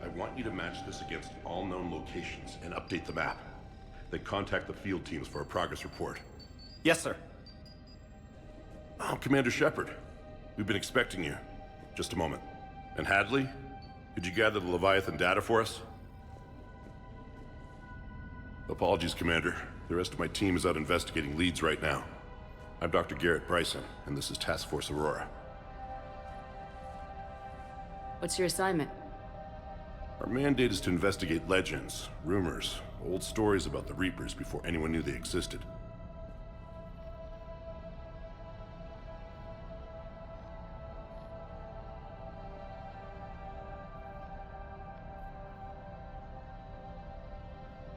I want you to match this against all known locations and update the map. Then contact the field teams for a progress report. Yes, sir. Oh, Commander Shepard. We've been expecting you. Just a moment. And Hadley? Could you gather the Leviathan data for us? Apologies, Commander. The rest of my team is out investigating leads right now. I'm Dr. Garrett Bryson, and this is Task Force Aurora. What's your assignment? Our mandate is to investigate legends, rumors, old stories about the Reapers before anyone knew they existed.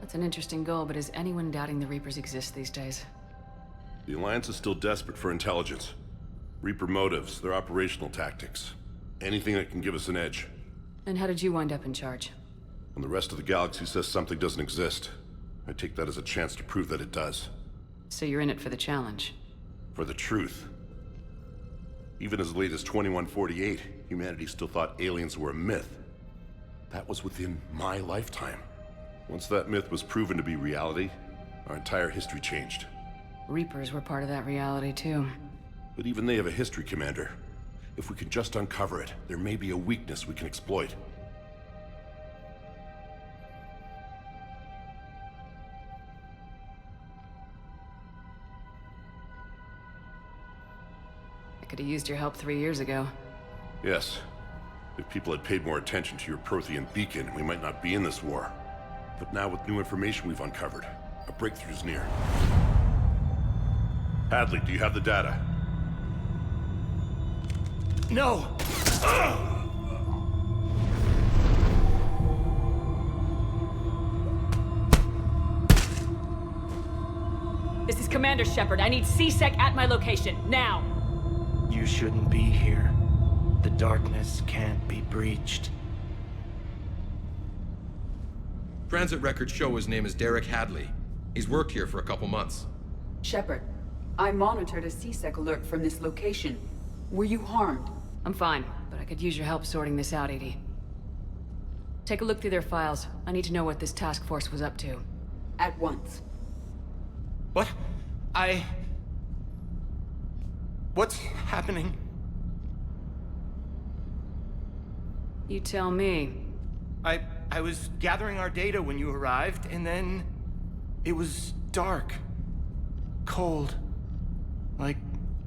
That's an interesting goal, but is anyone doubting the Reapers exist these days? The Alliance is still desperate for intelligence. Reaper motives, their operational tactics. Anything that can give us an edge. And how did you wind up in charge? When the rest of the galaxy says something doesn't exist, I take that as a chance to prove that it does. So you're in it for the challenge? For the truth. Even as late as 2148, humanity still thought aliens were a myth. That was within my lifetime. Once that myth was proven to be reality, our entire history changed. Reapers were part of that reality too. But even they have a history, Commander. If we can just uncover it, there may be a weakness we can exploit. I could have used your help 3 years ago. Yes. If people had paid more attention to your Prothean beacon, we might not be in this war. But now with new information we've uncovered, a breakthrough's near. Hadley, do you have the data? No! This is Commander Shepard. I need C-Sec at my location, now! You shouldn't be here. The darkness can't be breached. Transit records show his name is Derek Hadley. He's worked here for a couple months. Shepard, I monitored a C-Sec alert from this location. Were you harmed? I'm fine, but I could use your help sorting this out, Edie. Take a look through their files. I need to know what this task force was up to. At once. What? What's happening? You tell me. I was gathering our data when you arrived, and then it was dark. Cold. Like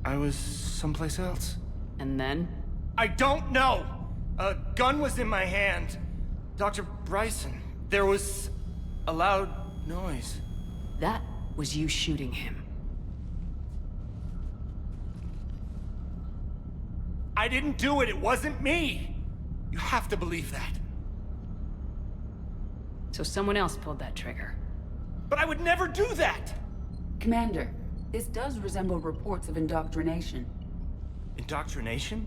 I was someplace else. And then? I don't know! A gun was in my hand. Dr. Bryson, there was a loud noise. That was you shooting him. I didn't do it, it wasn't me! You have to believe that. So someone else pulled that trigger. But I would never do that! Commander, this does resemble reports of indoctrination. Indoctrination?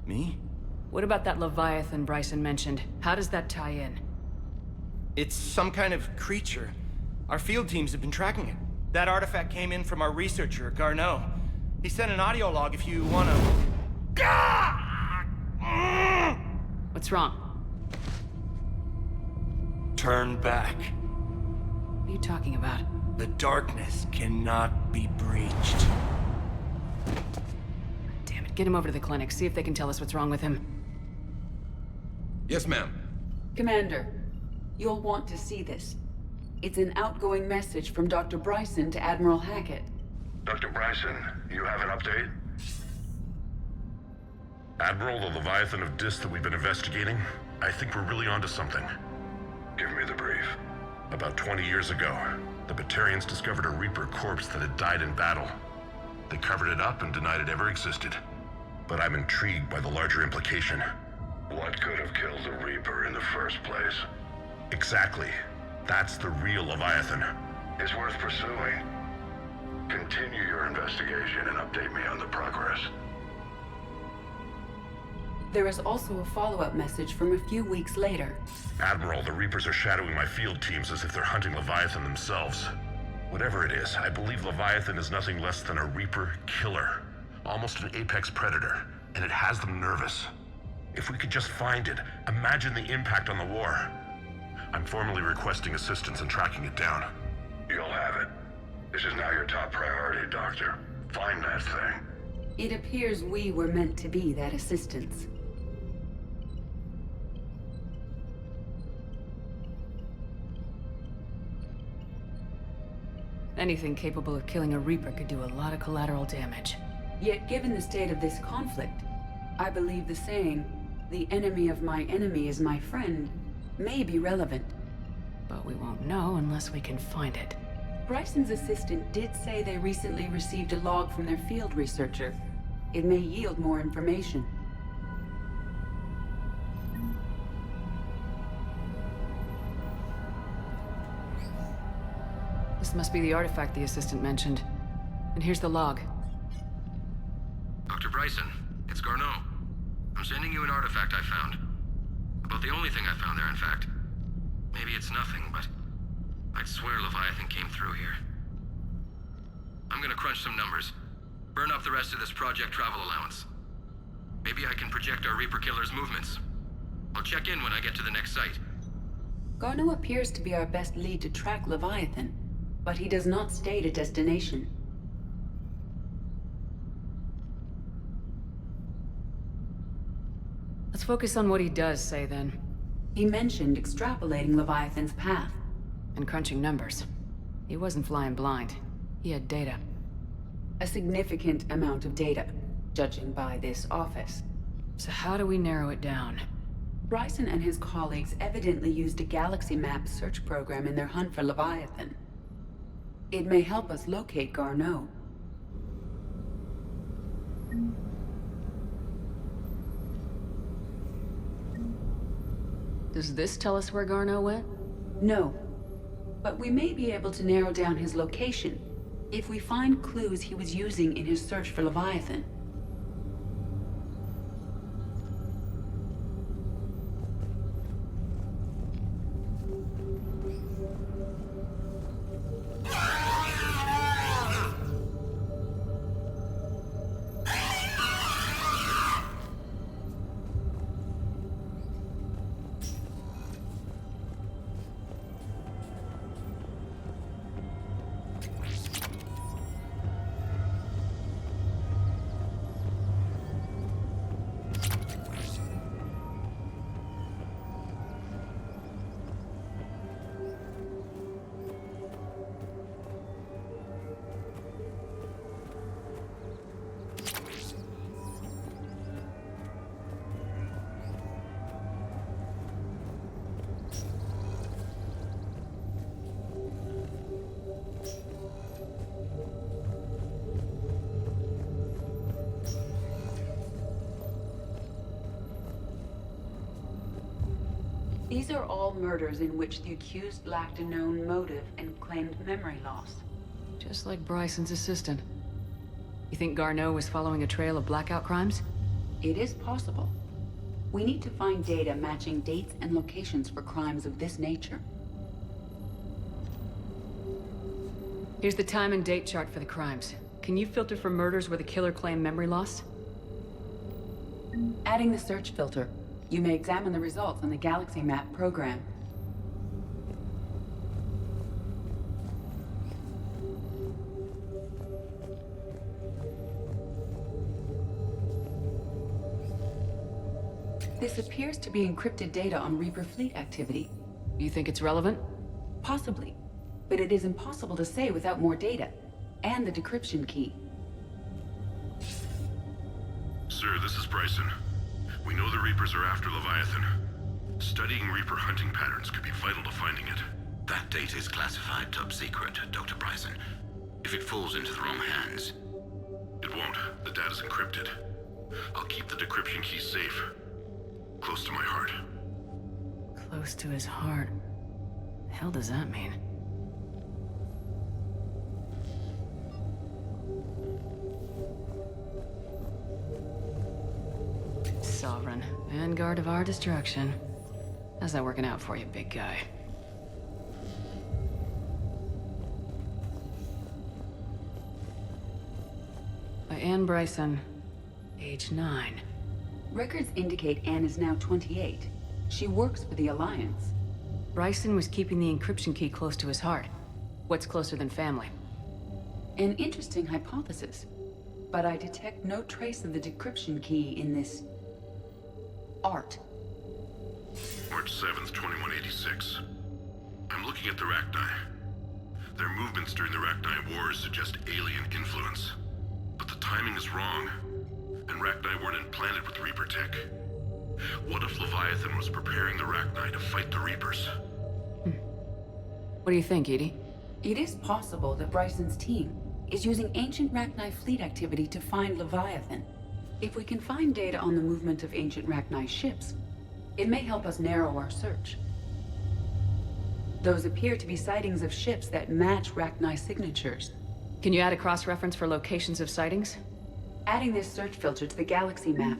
Me? What about that Leviathan Bryson mentioned? How does that tie in? It's some kind of creature. Our field teams have been tracking it. That artifact came in from our researcher, Garneau. He sent an audio log if you wanna... What's wrong? Turn back. What are you talking about? The darkness cannot be breached. Damn it, get him over to the clinic. See if they can tell us what's wrong with him. Yes, ma'am. Commander, you'll want to see this. It's an outgoing message from Dr. Bryson to Admiral Hackett. Dr. Bryson, you have an update? Admiral, the Leviathan of Dis that we've been investigating, I think we're really onto something. Give me the brief. About 20 years ago, the Batarians discovered a Reaper corpse that had died in battle. They covered it up and denied it ever existed. But I'm intrigued by the larger implication. What could have killed the Reaper in the first place? Exactly. That's the real Leviathan. It's worth pursuing. Continue your investigation and update me on the progress. There is also a follow-up message from a few weeks later. Admiral, the Reapers are shadowing my field teams as if they're hunting Leviathan themselves. Whatever it is, I believe Leviathan is nothing less than a Reaper killer. Almost an apex predator, and it has them nervous. If we could just find it, imagine the impact on the war. I'm formally requesting assistance in tracking it down. You'll have it. This is now your top priority, Doctor. Find that thing. It appears we were meant to be that assistance. Anything capable of killing a Reaper could do a lot of collateral damage. Yet given the state of this conflict, I believe the saying, "The enemy of my enemy is my friend," may be relevant. But we won't know unless we can find it. Bryson's assistant did say they recently received a log from their field researcher. It may yield more information. This must be the artifact the assistant mentioned. And here's the log. Dr. Bryson, it's Garneau. I'm sending you an artifact I found. About the only thing I found there, in fact. Maybe it's nothing, but I'd swear Leviathan came through here. I'm gonna crunch some numbers. Burn up the rest of this project travel allowance. Maybe I can project our Reaper killer's movements. I'll check in when I get to the next site. Garneau appears to be our best lead to track Leviathan, but he does not state a destination. Let's focus on what he does say then. He mentioned extrapolating Leviathan's path. And crunching numbers. He wasn't flying blind. He had data. A significant amount of data, judging by this office. So how do we narrow it down? Bryson and his colleagues evidently used a galaxy map search program in their hunt for Leviathan. It may help us locate Garneau. Does this tell us where Garneau went? No, but we may be able to narrow down his location if we find clues he was using in his search for Leviathan. These are all murders in which the accused lacked a known motive and claimed memory loss. Just like Bryson's assistant. You think Garneau was following a trail of blackout crimes? It is possible. We need to find data matching dates and locations for crimes of this nature. Here's the time and date chart for the crimes. Can you filter for murders where the killer claimed memory loss? Adding the search filter, you may examine the results on the Galaxy Map program. This appears to be encrypted data on Reaper fleet activity. You think it's relevant? Possibly, but it is impossible to say without more data, and the decryption key. Sir, this is Bryson. We know the Reapers are after Leviathan. Studying Reaper hunting patterns could be vital to finding it. That data is classified top secret, Dr. Bryson. If it falls into the wrong hands... It won't. The data's encrypted. I'll keep the decryption key safe. Close to my heart. Close to his heart. The hell does that mean? Sovereign, vanguard of our destruction. How's that working out for you, big guy? By Anne Bryson, age 9. Records indicate Anne is now 28. She works for the Alliance. Bryson was keeping the encryption key close to his heart. What's closer than family? An interesting hypothesis. But I detect no trace of the decryption key in this... art. March 7th, 2186. I'm looking at the Rachni. Their movements during the Rachni Wars suggest alien influence. But the timing is wrong, and Rachni weren't implanted with Reaper tech. What if Leviathan was preparing the Rachni to fight the Reapers? What do you think, Edie? It is possible that Bryson's team is using ancient Rachni fleet activity to find Leviathan. If we can find data on the movement of ancient Rachni ships, it may help us narrow our search. Those appear to be sightings of ships that match Rachni signatures. Can you add a cross-reference for locations of sightings? Adding this search filter to the galaxy map.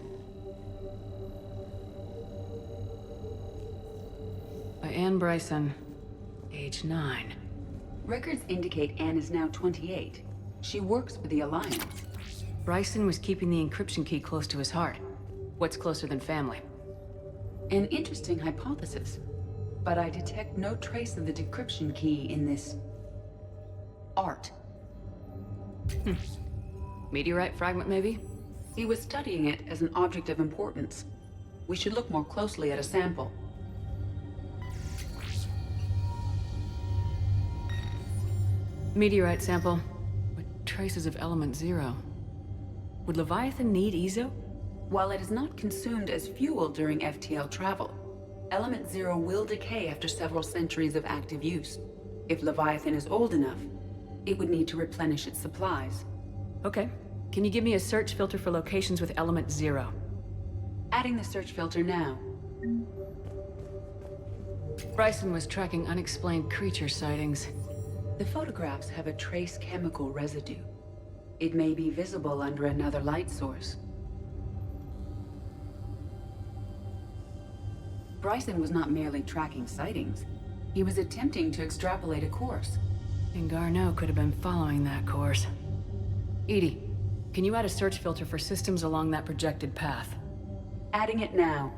By Anne Bryson, age 9. Records indicate Anne is now 28. She works for the Alliance. Bryson was keeping the encryption key close to his heart. What's closer than family? An interesting hypothesis. But I detect no trace of the decryption key in this... art. Meteorite fragment, maybe? He was studying it as an object of importance. We should look more closely at a sample. Meteorite sample with traces of element 0. Would Leviathan need Ezo? While it is not consumed as fuel during FTL travel, element 0 will decay after several centuries of active use. If Leviathan is old enough, it would need to replenish its supplies. Okay. Can you give me a search filter for locations with element 0? Adding the search filter now. Bryson was tracking unexplained creature sightings. The photographs have a trace chemical residue. It may be visible under another light source. Bryson was not merely tracking sightings. He was attempting to extrapolate a course. And Garneau could have been following that course. Edie, can you add a search filter for systems along that projected path? Adding it now.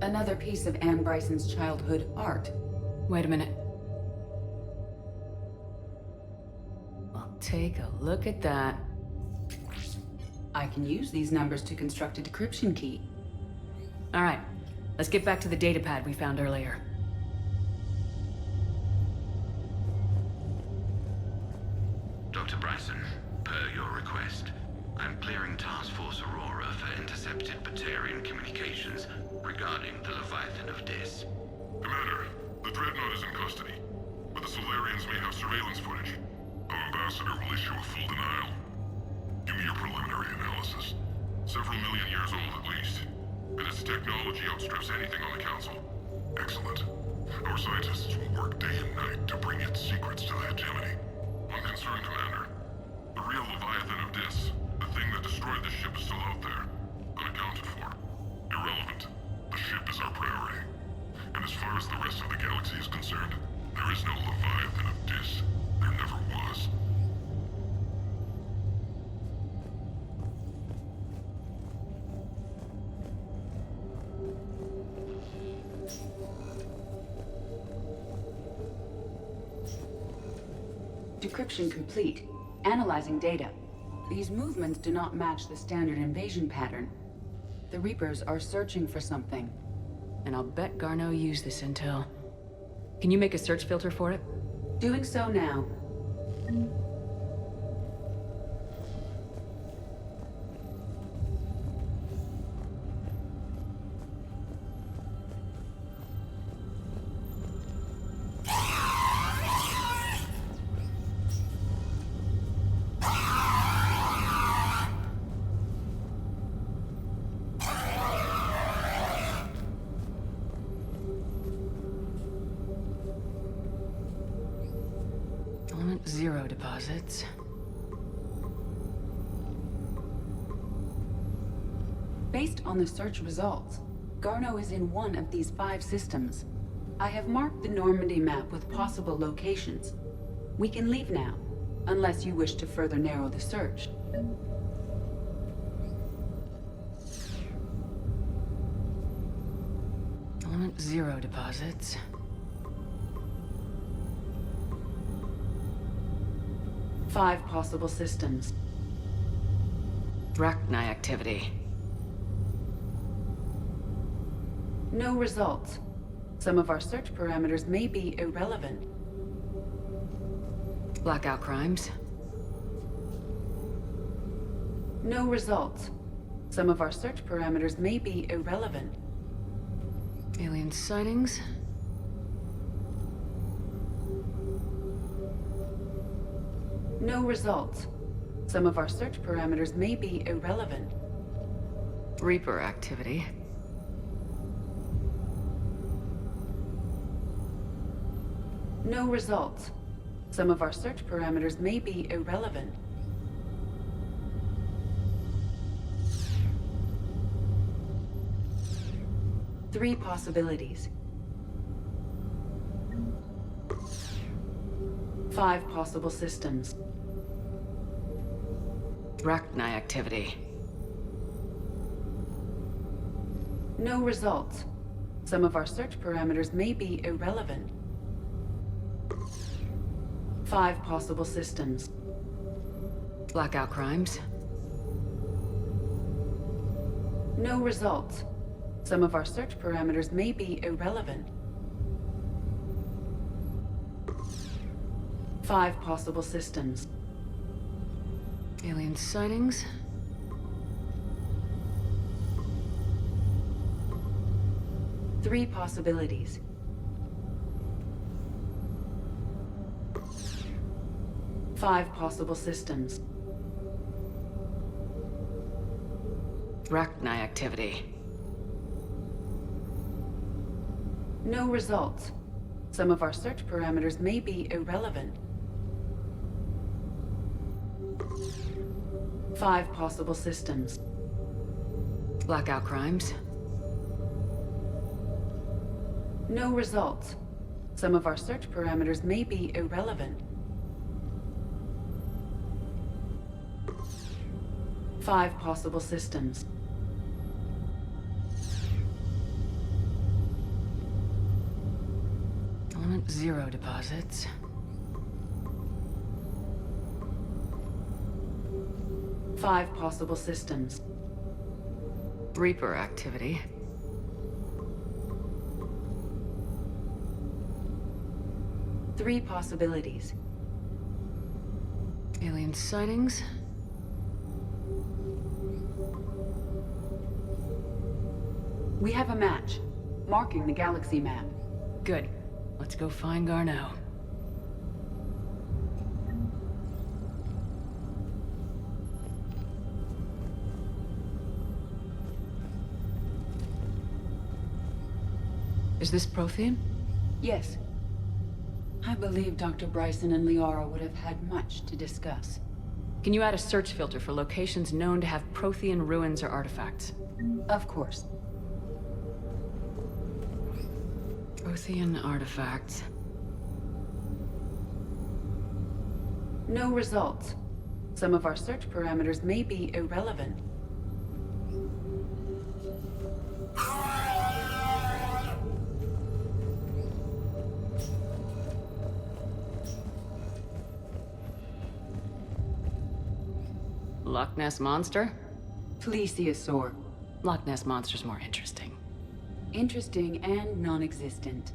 Another piece of Anne Bryson's childhood art. Wait a minute. Take a look at that. I can use these numbers to construct a decryption key. All right, let's get back to the datapad we found earlier. Dr. Bryson, per your request, I'm clearing Task Force Aurora for intercepted Batarian communications regarding the Leviathan of Dis. Commander, the Dreadnought is in custody, but the Solarians may have surveillance footage. Our ambassador will issue a full denial. Give me your preliminary analysis. Several million years old at least. And its technology outstrips anything on the Council. Excellent. Our scientists will work day and night to bring its secrets to the hegemony. One concern, Commander. The real Leviathan of Dis, the thing that destroyed this ship, is still out there. Unaccounted for. Irrelevant. The ship is our priority. And as far as the rest of the galaxy is concerned, there is no Leviathan of Dis. There never was. Decryption complete. Analyzing data. These movements do not match the standard invasion pattern. The Reapers are searching for something. And I'll bet Garneau used this intel. Can you make a search filter for it? Doing so now. Element 0 deposits. Based on the search results, Garneau is in one of these 5 systems. I have marked the Normandy map with possible locations. We can leave now, unless you wish to further narrow the search. Element 0 deposits. Five possible systems. Rachni activity. No results. Some of our search parameters may be irrelevant. Blackout crimes. No results. Some of our search parameters may be irrelevant. Alien sightings. No results. Some of our search parameters may be irrelevant. Reaper activity. No results. Some of our search parameters may be irrelevant. Three possibilities. 5 possible systems. Rachni activity. No results. Some of our search parameters may be irrelevant. 5 possible systems. Blackout crimes. No results. Some of our search parameters may be irrelevant. 5 possible systems. Alien sightings. Three possibilities. 5 possible systems. Rachni activity. No results. Some of our search parameters may be irrelevant. 5 possible systems. Blackout crimes. No results. Some of our search parameters may be irrelevant. 5 possible systems. Element 0 deposits. 5 possible systems. Reaper activity. Three possibilities. Alien sightings. We have a match, marking the galaxy map. Good. Let's go find Garneau. Is this Prothean? Yes. I believe Dr. Bryson and Liara would have had much to discuss. Can you add a search filter for locations known to have Prothean ruins or artifacts? Of course. Prothean artifacts. No results. Some of our search parameters may be irrelevant. Loch Ness Monster? Plesiosaur. Loch Ness Monster's more interesting. Interesting and non-existent.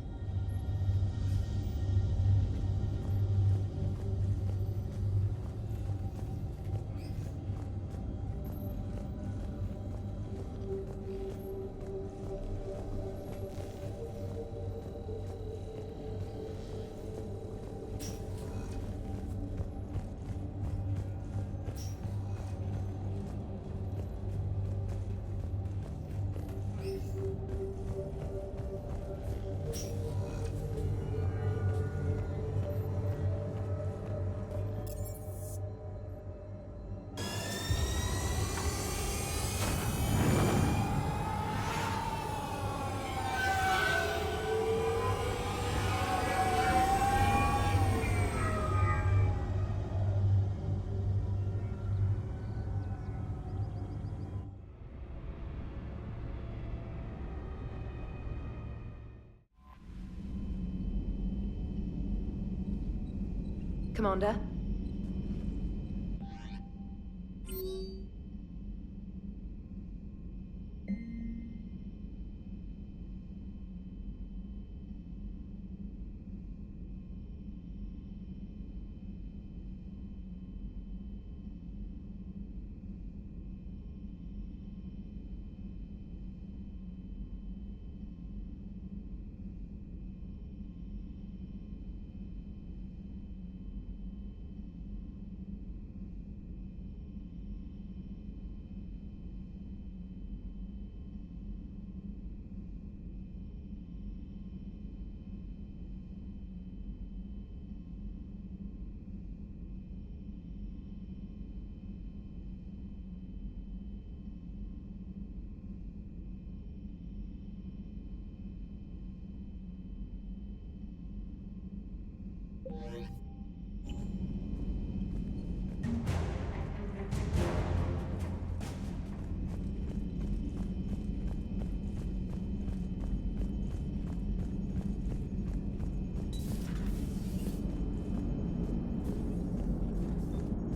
Commander?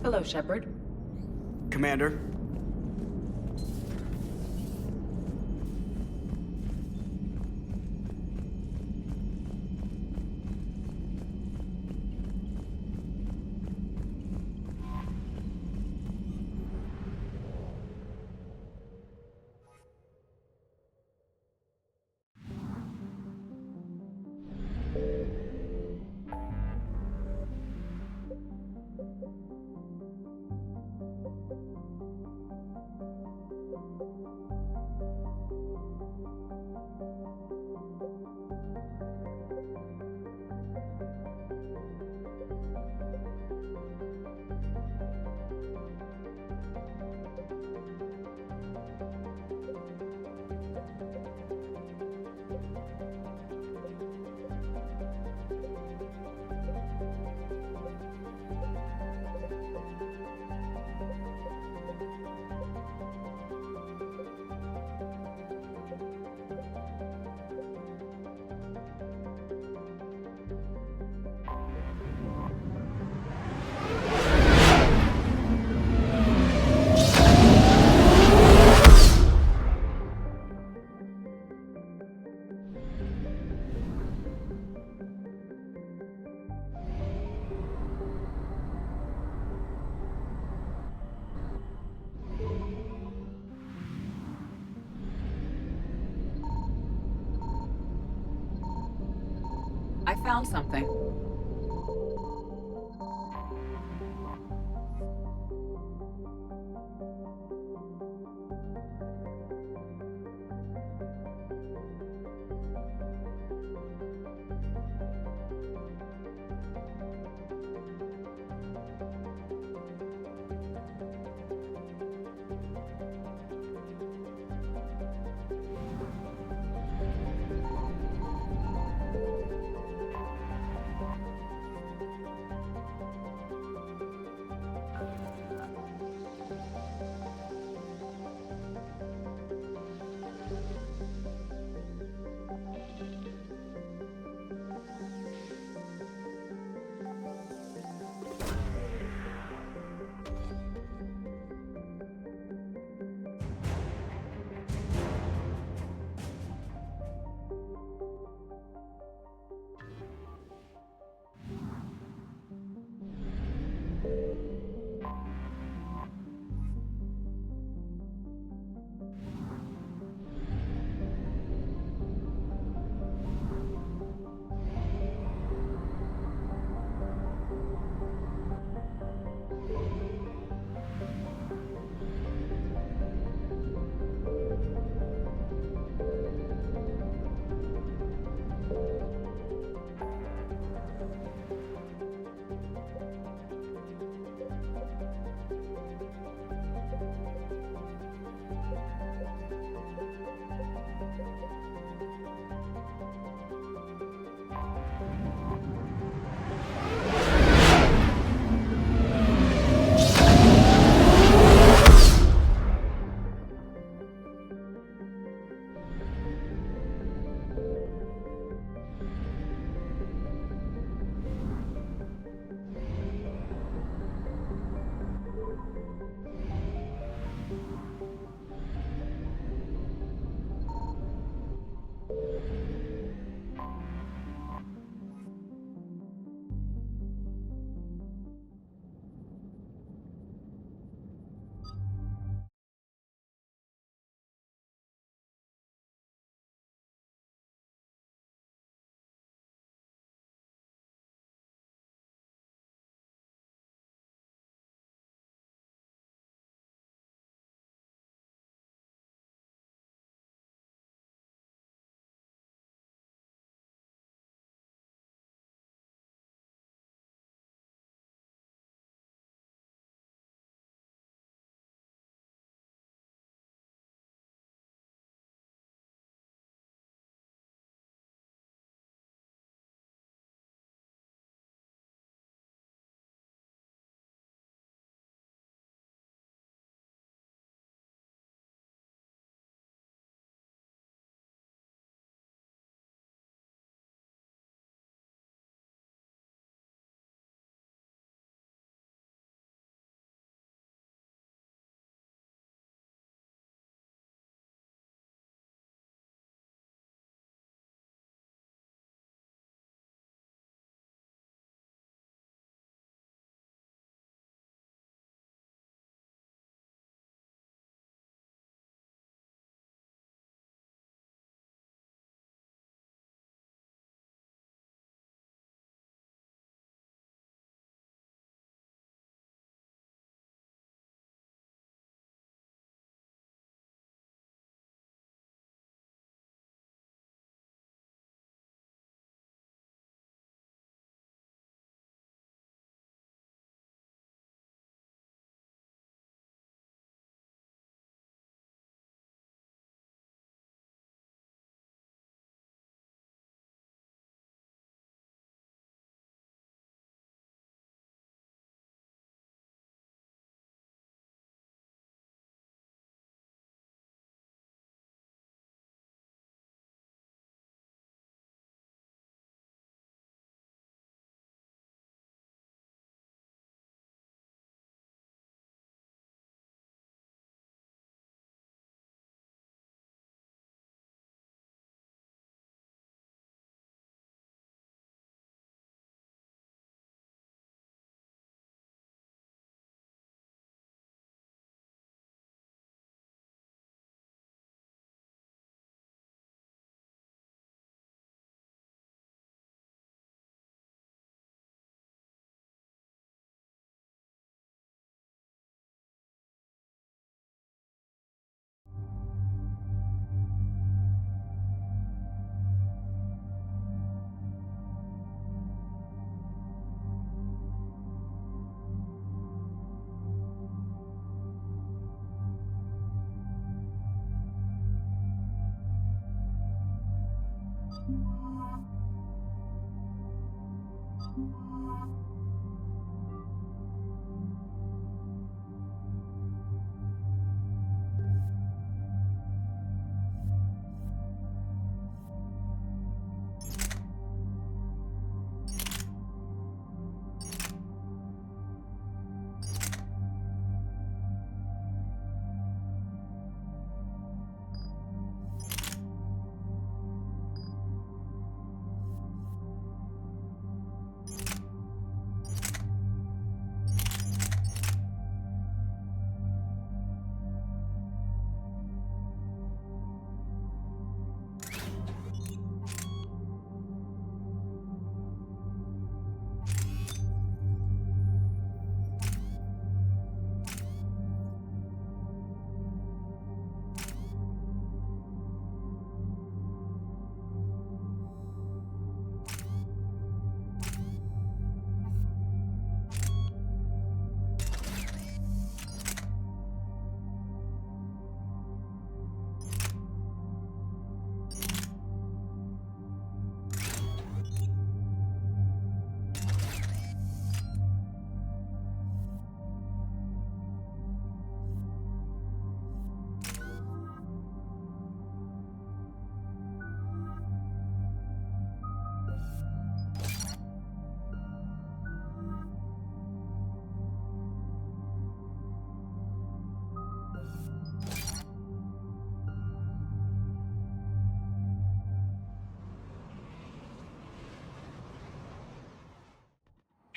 Hello, Shepard. Commander. I found something.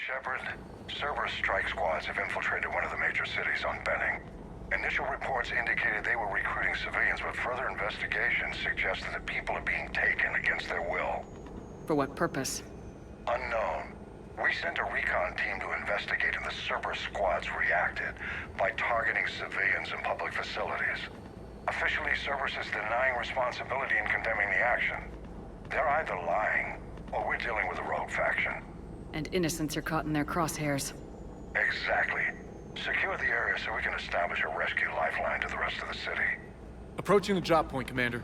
Shepard, Cerberus strike squads have infiltrated one of the major cities on Benning. Initial reports indicated they were recruiting civilians, but further investigation suggested that people are being taken against their will. For what purpose? Unknown. We sent a recon team to investigate, and the Cerberus squads reacted by targeting civilians in public facilities. Officially, Cerberus is denying responsibility and condemning the action. They're either lying, or we're dealing with a rogue faction. And innocents are caught in their crosshairs. Exactly. Secure the area so we can establish a rescue lifeline to the rest of the city. Approaching the drop point, Commander.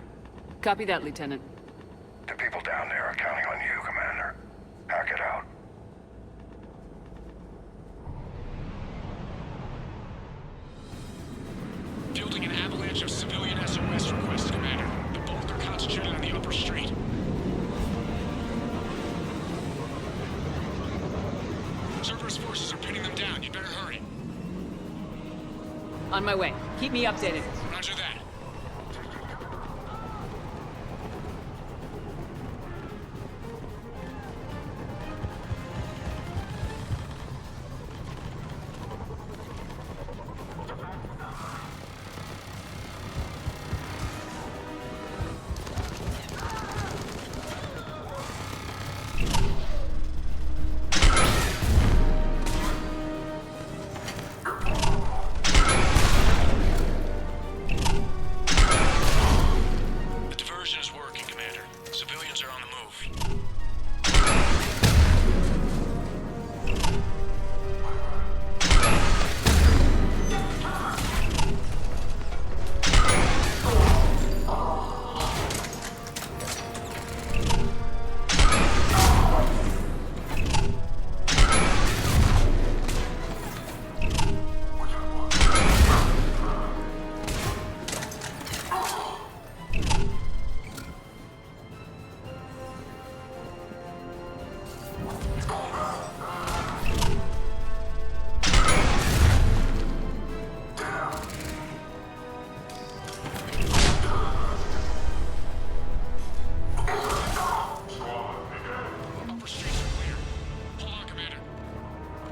Copy that, Lieutenant. The people down there are counting on you, Commander. Hack it out. Fielding an avalanche of civilian SOS requests, Commander. The bulk are concentrated on the upper street. Cerberus forces are pinning them down. You better hurry. On my way. Keep me updated. Roger that.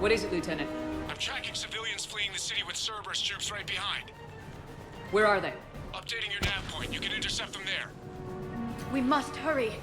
What is it, Lieutenant? I'm tracking civilians fleeing the city with Cerberus troops right behind. Where are they? Updating your nav point. You can intercept them there. We must hurry.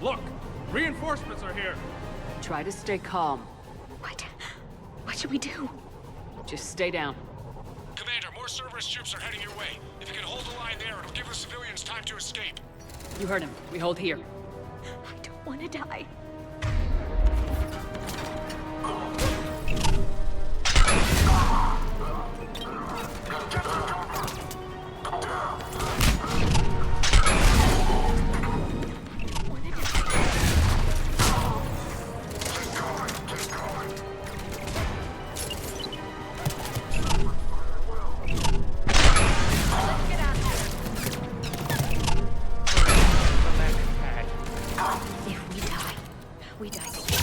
Look! Reinforcements are here! Try to stay calm. What? What should we do? Just stay down. Commander, more Cerberus troops are heading your way. If you can hold the line there, it'll give the civilians time to escape. You heard him. We hold here. I don't want to die. We die together.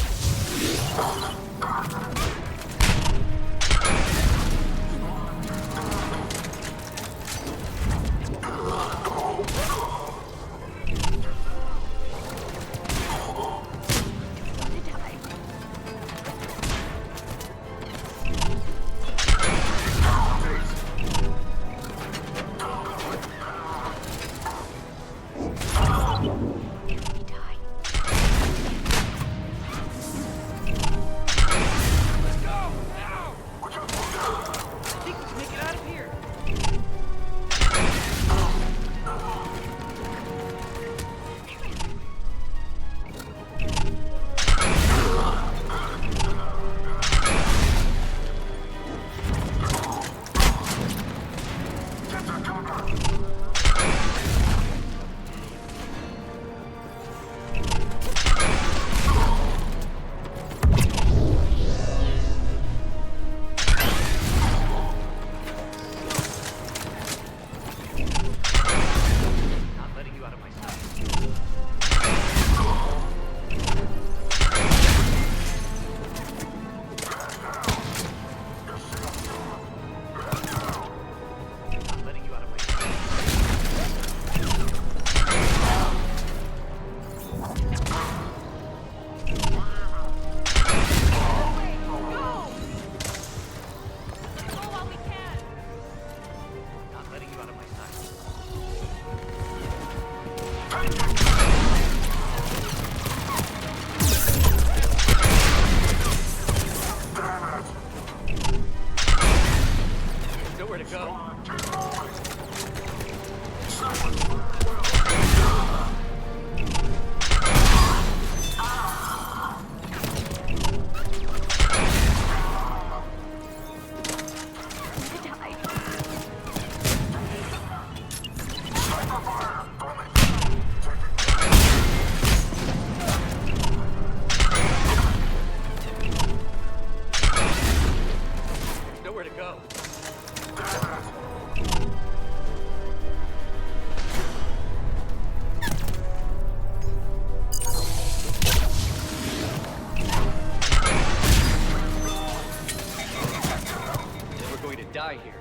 Die here.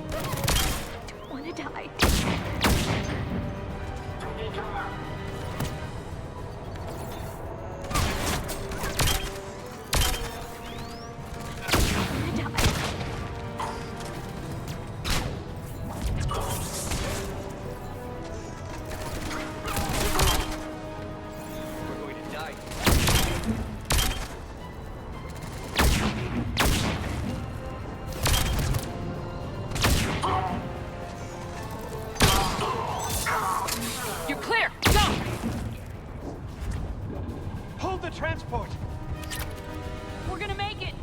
I don't want to die. You're clear! Go! Hold the transport! We're gonna make it!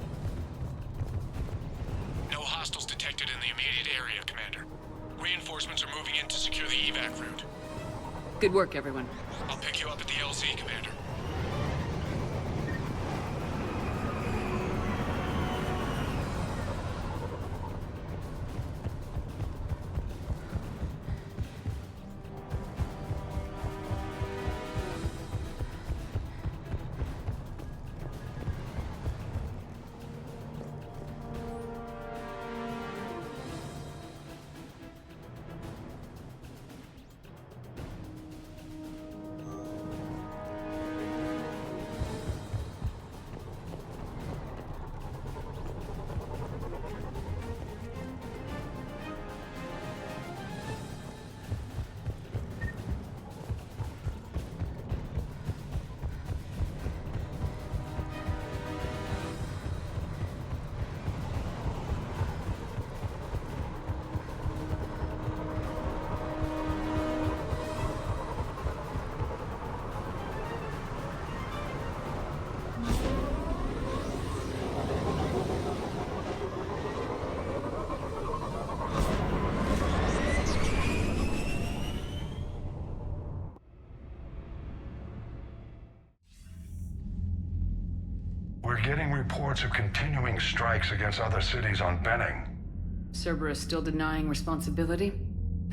No hostiles detected in the immediate area, Commander. Reinforcements are moving in to secure the evac route. Good work, everyone. I'll pick you up at the LZ, Commander. We're getting reports of continuing strikes against other cities on Benning. Cerberus still denying responsibility?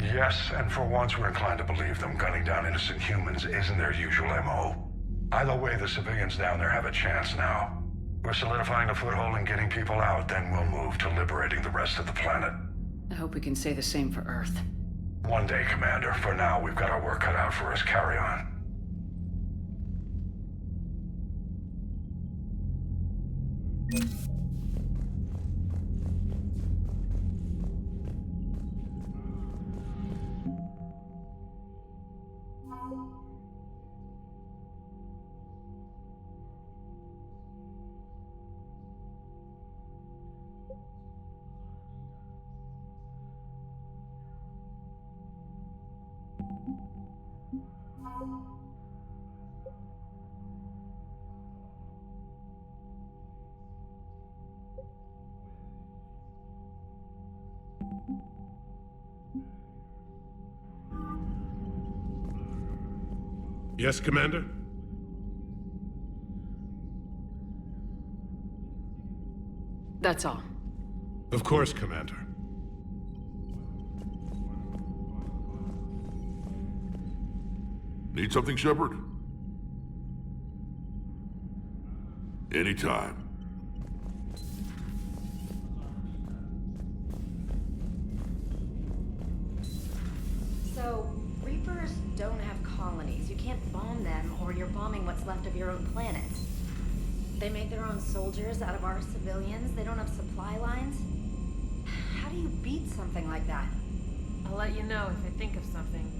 Yes, and for once we're inclined to believe them. Gunning down innocent humans isn't their usual MO. Either way, the civilians down there have a chance now. We're solidifying a foothold and getting people out, then we'll move to liberating the rest of the planet. I hope we can say the same for Earth. One day, Commander. For now, we've got our work cut out for us. Carry on. Yes, Commander? That's all. Of course, Commander. Need something, Shepard? Anytime. So, Reapers don't have colonies. You can't bomb them, or you're bombing what's left of your own planet. They make their own soldiers out of our civilians. They don't have supply lines. How do you beat something like that? I'll let you know if I think of something.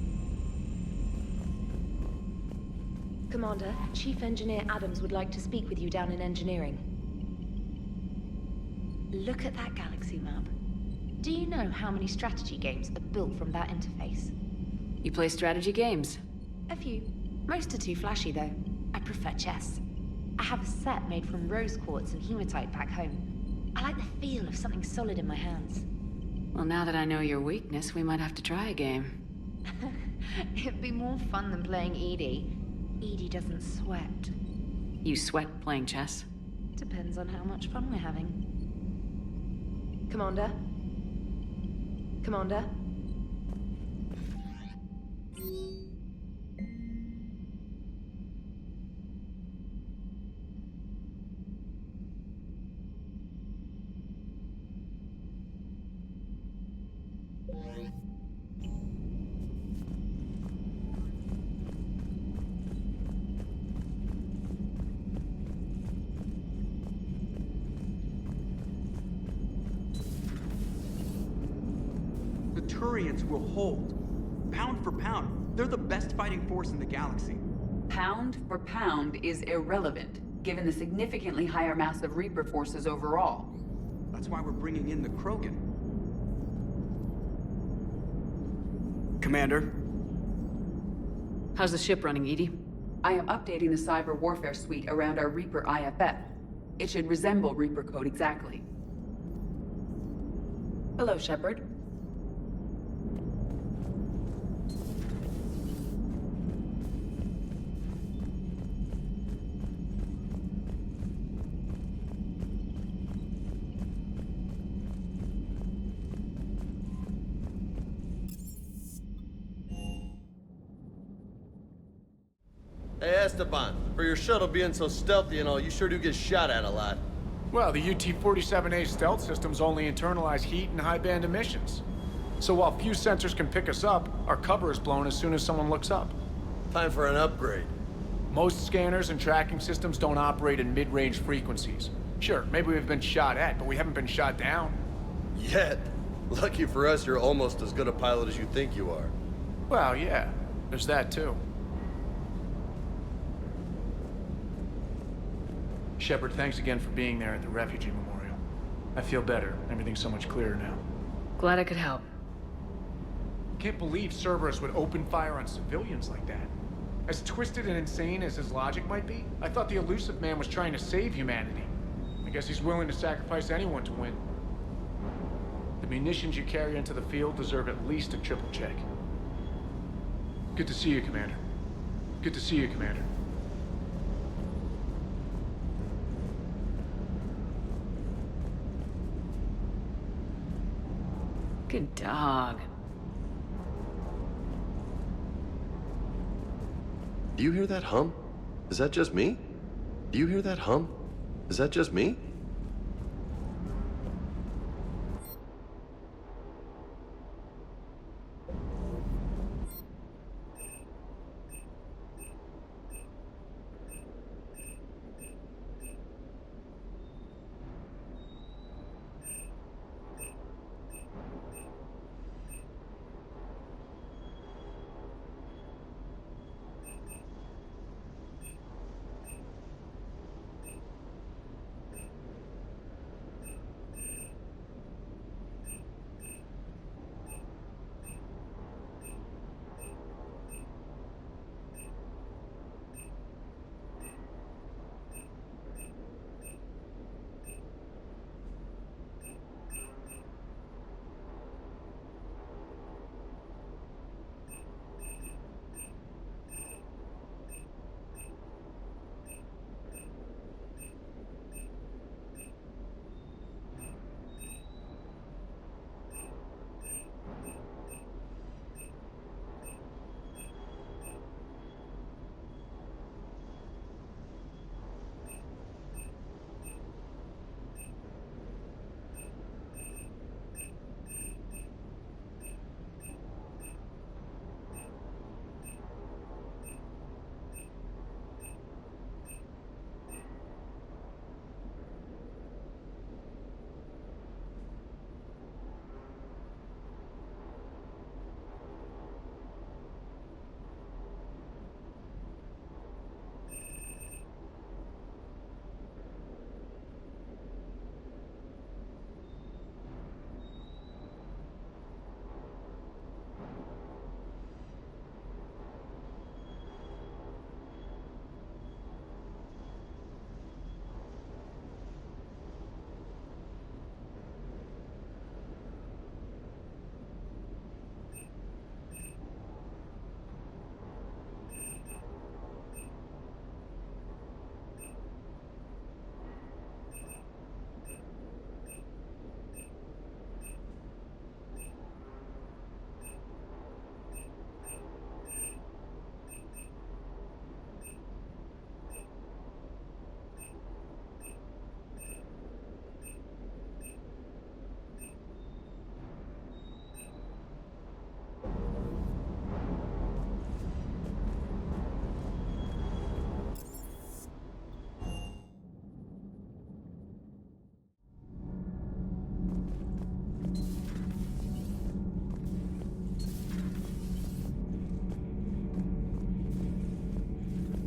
Commander, Chief Engineer Adams would like to speak with you down in engineering. Look at that galaxy map. Do you know how many strategy games are built from that interface? You play strategy games? A few. Most are too flashy, though. I prefer chess. I have a set made from rose quartz and hematite back home. I like the feel of something solid in my hands. Well, now that I know your weakness, we might have to try a game. It'd be more fun than playing Edie. Edie doesn't sweat. You sweat playing chess? Depends on how much fun we're having. Commander? Commander? Turians will hold. Pound for pound, they're the best fighting force in the galaxy. Pound for pound is irrelevant, given the significantly higher mass of Reaper forces overall. That's why we're bringing in the Krogan. Commander? How's the ship running, Edie? I am updating the cyber warfare suite around our Reaper IFF. It should resemble Reaper code exactly. Hello, Shepard. Hey, Esteban, for your shuttle being so stealthy and all, you sure do get shot at a lot. Well, the UT-47A stealth systems only internalize heat and high-band emissions. So while few sensors can pick us up, our cover is blown as soon as someone looks up. Time for an upgrade. Most scanners and tracking systems don't operate in mid-range frequencies. Sure, maybe we've been shot at, but we haven't been shot down. Yet. Lucky for us, you're almost as good a pilot as you think you are. Well, yeah, there's that too. Shepard, thanks again for being there at the refugee memorial. I feel better. Everything's so much clearer now. Glad I could help. Can't believe Cerberus would open fire on civilians like that. As twisted and insane as his logic might be, I thought the elusive man was trying to save humanity. I guess he's willing to sacrifice anyone to win. The munitions you carry into the field deserve at least a triple check. Good to see you, Commander. Good to see you, Commander. Good dog. Do you hear that hum? Is that just me? Do you hear that hum? Is that just me?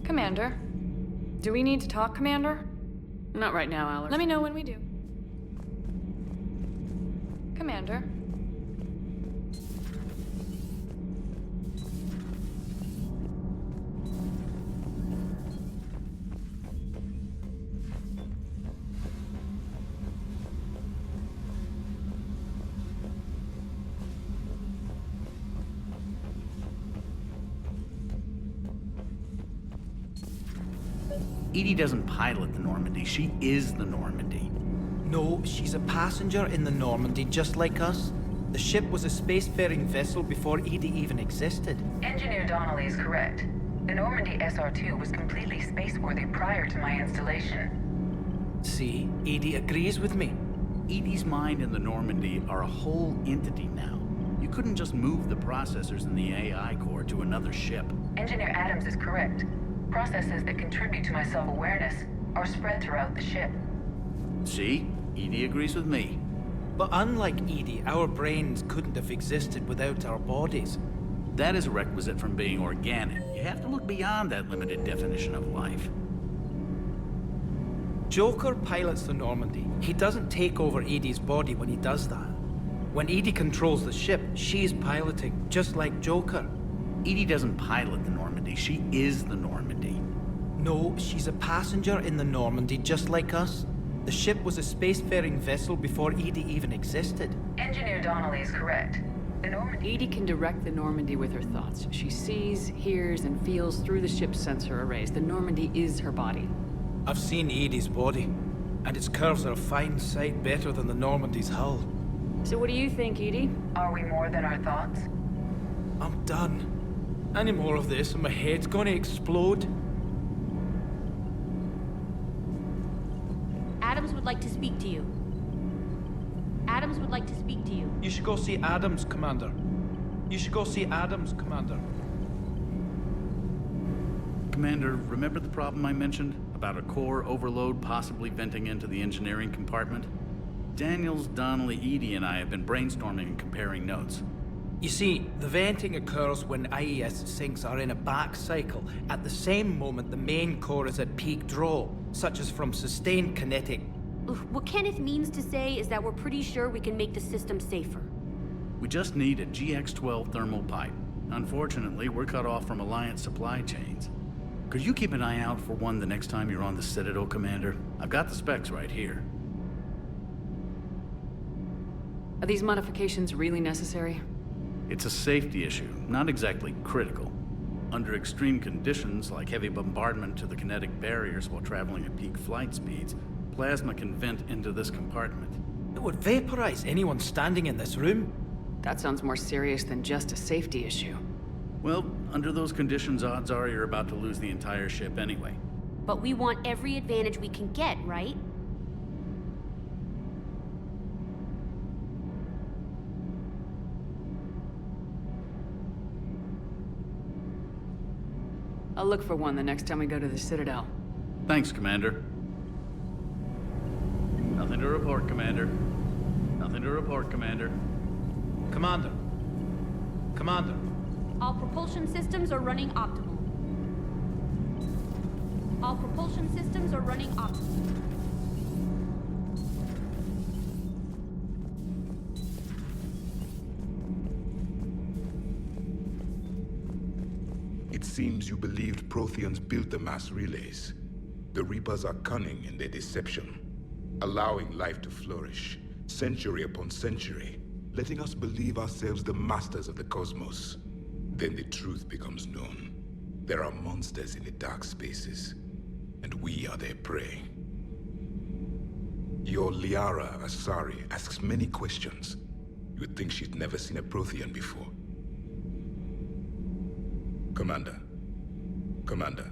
Commander. Do we need to talk, Commander? Not right now, Allard. Let me know when we do. Commander. Edie doesn't pilot the Normandy, she is the Normandy. No, she's a passenger in the Normandy, just like us. The ship was a spacefaring vessel before Edie even existed. Engineer Donnelly is correct. The Normandy SR-2 was completely spaceworthy prior to my installation. See, Edie agrees with me. Edie's mind and the Normandy are a whole entity now. You couldn't just move the processors in the AI core to another ship. Engineer Adams is correct. Processes that contribute to my self-awareness are spread throughout the ship. See? Edie agrees with me. But unlike Edie, our brains couldn't have existed without our bodies. That is a requisite from being organic. You have to look beyond that limited definition of life. Joker pilots the Normandy. He doesn't take over Edie's body when he does that. When Edie controls the ship, she's piloting, just like Joker. Edie doesn't pilot the Normandy, she is the Normandy. No, she's a passenger in the Normandy, just like us. The ship was a spacefaring vessel before Edie even existed. Engineer Donnelly is correct. The Normandy... Edie can direct the Normandy with her thoughts. She sees, hears, and feels through the ship's sensor arrays. The Normandy is her body. I've seen Edie's body, and its curves are a fine sight better than the Normandy's hull. So what do you think, Edie? Are we more than our thoughts? I'm done. Any more of this and my head's gonna explode. Adams would like to speak to you. Adams would like to speak to you. You should go see Adams, Commander. You should go see Adams, Commander. Commander, remember the problem I mentioned? About a core overload possibly venting into the engineering compartment? Daniels, Donnelly, Edie, and I have been brainstorming and comparing notes. You see, the venting occurs when IES sinks are in a back cycle at the same moment the main core is at peak draw, such as from sustained kinetic. What Kenneth means to say is that we're pretty sure we can make the system safer. We just need a GX-12 thermal pipe. Unfortunately, we're cut off from Alliance supply chains. Could you keep an eye out for one the next time you're on the Citadel, Commander? I've got the specs right here. Are these modifications really necessary? It's a safety issue, not exactly critical. Under extreme conditions, like heavy bombardment to the kinetic barriers while traveling at peak flight speeds, plasma can vent into this compartment. It would vaporize anyone standing in this room. That sounds more serious than just a safety issue. Well, under those conditions, odds are you're about to lose the entire ship anyway. But we want every advantage we can get, right? I'll look for one the next time we go to the Citadel. Thanks, Commander. Nothing to report, Commander. Nothing to report, Commander. Commander. Commander. All propulsion systems are running optimal. All propulsion systems are running optimal. It seems you believed Protheans built the mass relays. The Reapers are cunning in their deception, allowing life to flourish, century upon century, letting us believe ourselves the masters of the cosmos. Then the truth becomes known. There are monsters in the dark spaces, and we are their prey. Your Liara Asari asks many questions. You would think she'd never seen a Prothean before. Commander. Commander.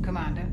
Commander.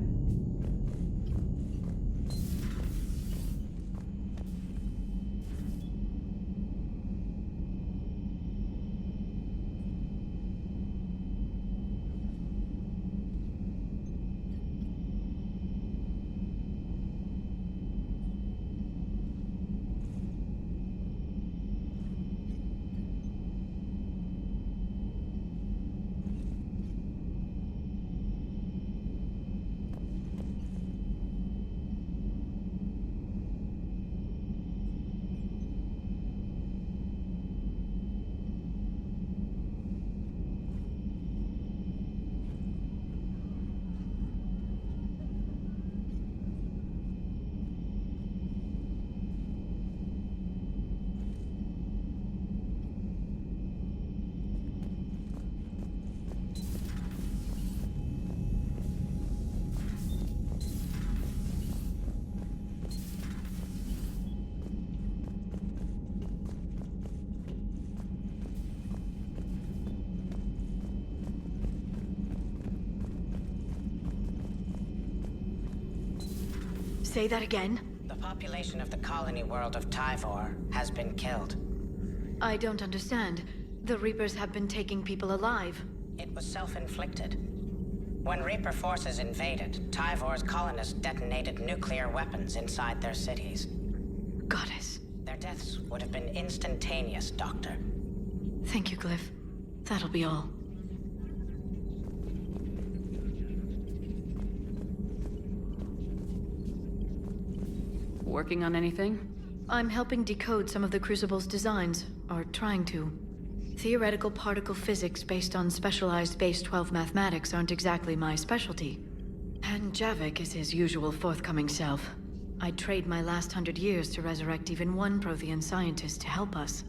Say that again? The population of the colony world of Tyvor has been killed. I don't understand. The Reapers have been taking people alive. It was self-inflicted. When Reaper forces invaded, Tyvor's colonists detonated nuclear weapons inside their cities. Goddess. Their deaths would have been instantaneous, Doctor. Thank you, Glyph. That'll be all. Working on anything? I'm helping decode some of the Crucible's designs, or trying to. Theoretical particle physics based on specialized base 12 mathematics aren't exactly my specialty. And Javik is his usual forthcoming self. I'd trade my last 100 years to resurrect even one Prothean scientist to help us.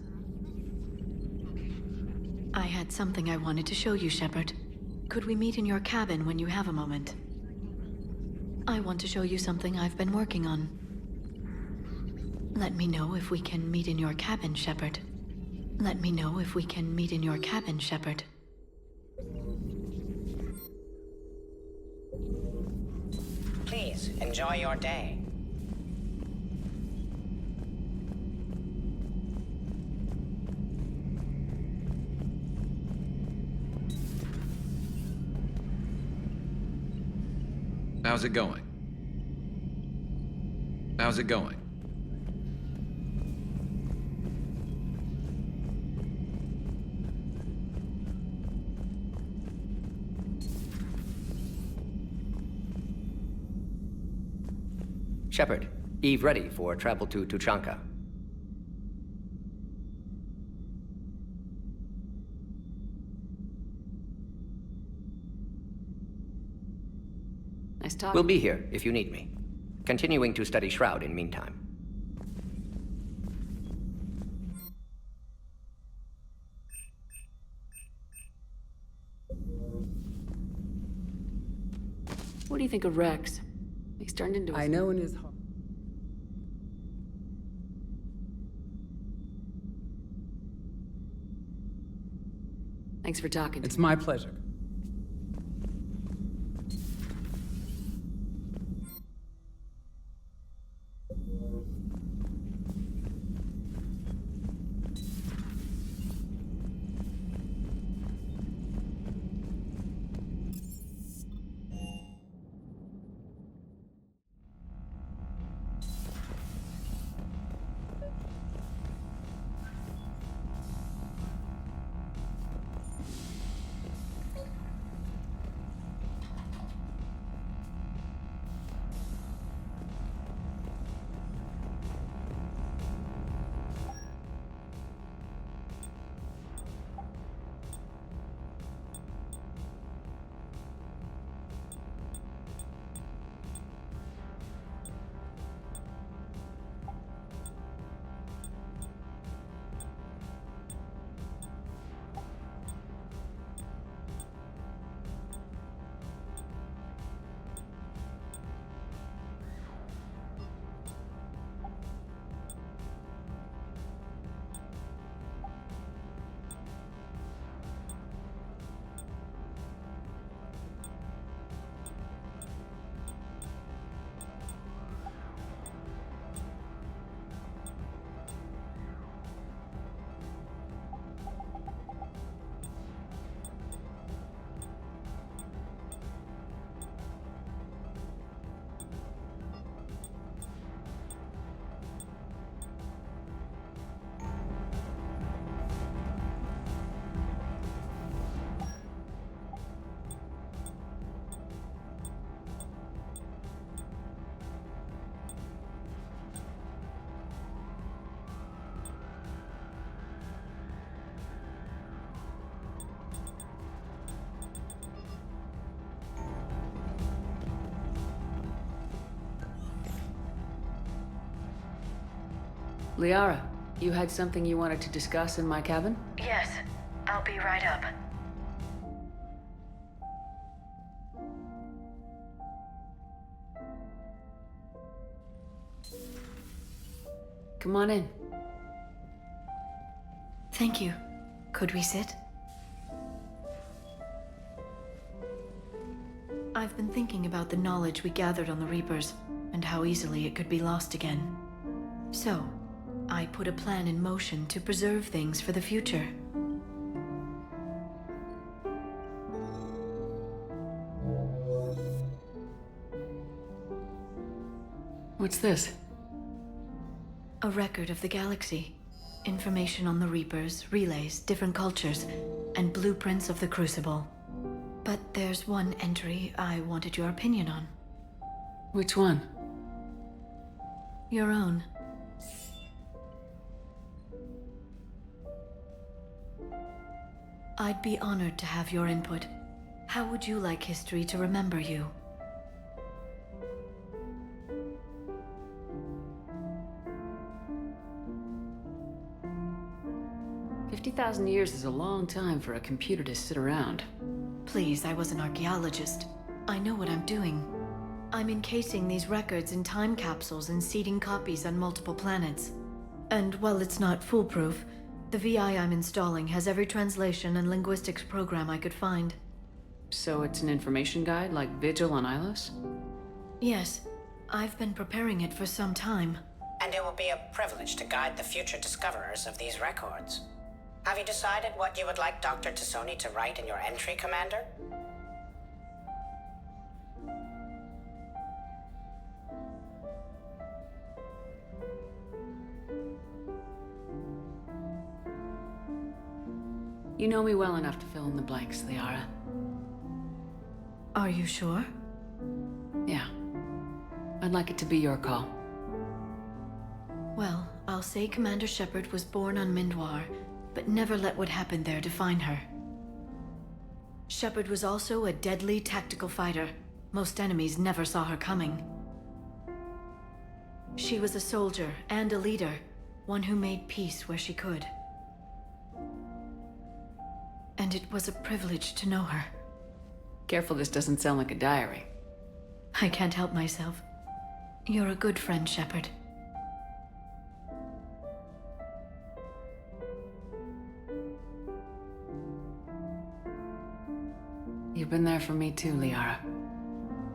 I had something I wanted to show you, Shepard. Could we meet in your cabin when you have a moment? I want to show you something I've been working on. Let me know if we can meet in your cabin, Shepard. Let me know if we can meet in your cabin, Shepard. Please, enjoy your day. How's it going? How's it going? Shepard, Eve ready for travel to Tuchanka. Nice talk. We'll be here if you need me. Continuing to study Shroud in meantime. What do you think of Rex? He's turned into a... I know in his heart. Thanks for talking to me. It's my pleasure. Liara, you had something you wanted to discuss in my cabin? Yes, I'll be right up. Come on in. Thank you. Could we sit? I've been thinking about the knowledge we gathered on the Reapers, and how easily it could be lost again. So, I put a plan in motion to preserve things for the future. What's this? A record of the galaxy. Information on the Reapers, relays, different cultures, and blueprints of the Crucible. But there's one entry I wanted your opinion on. Which one? Your own. I'd be honored to have your input. How would you like history to remember you? $50,000 years is a long time for a computer to sit around. Please, I was an archaeologist. I know what I'm doing. I'm encasing these records in time capsules and seeding copies on multiple planets. And while it's not foolproof, the VI I'm installing has every translation and linguistics program I could find. So it's an information guide like Vigil on Ilos? Yes. I've been preparing it for some time. And it will be a privilege to guide the future discoverers of these records. Have you decided what you would like Dr. Tassoni to write in your entry, Commander? You know me well enough to fill in the blanks, Liara. Are you sure? Yeah. I'd like it to be your call. Well, I'll say Commander Shepard was born on Mindwar, but never let what happened there define her. Shepard was also a deadly tactical fighter. Most enemies never saw her coming. She was a soldier and a leader, one who made peace where she could. And it was a privilege to know her. Careful this doesn't sound like a diary. I can't help myself. You're a good friend, Shepard. You've been there for me too, Liara.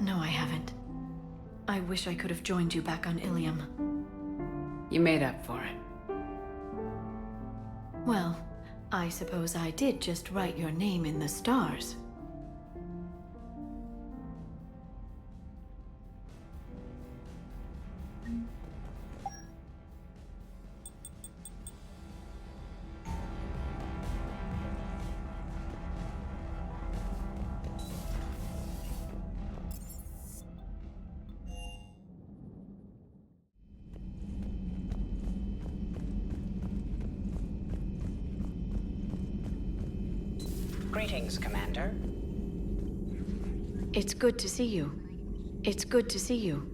No, I haven't. I wish I could have joined you back on Ilium. You made up for it. Well, I suppose I did just write your name in the stars. Greetings, Commander. It's good to see you. It's good to see you.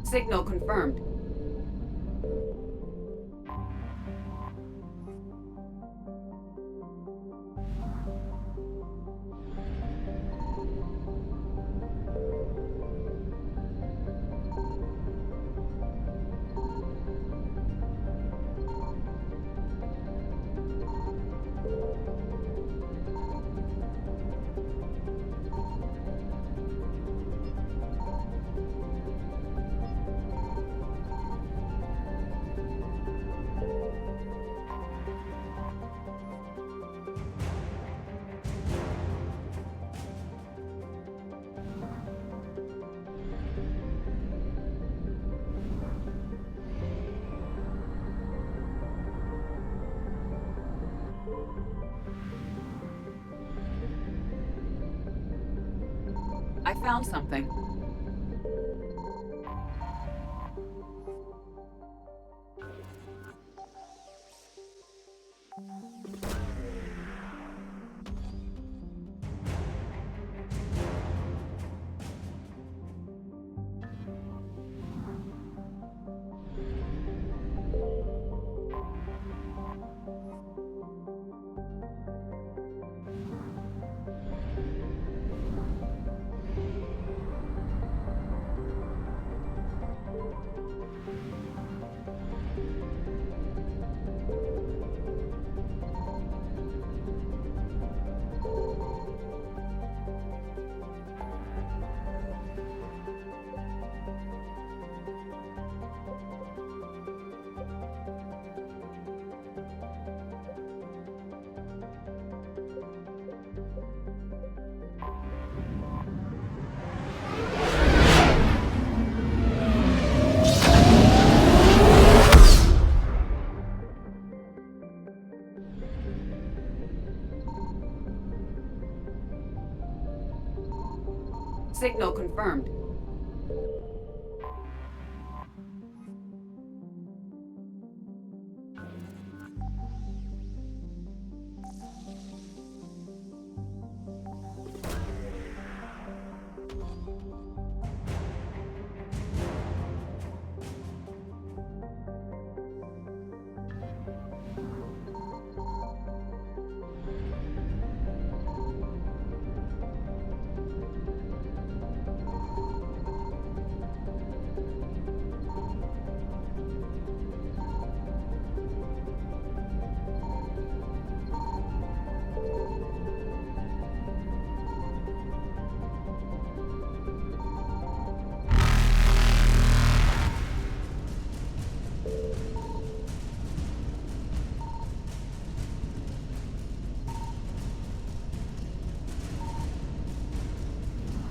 Signal confirmed. found something. Signal confirmed.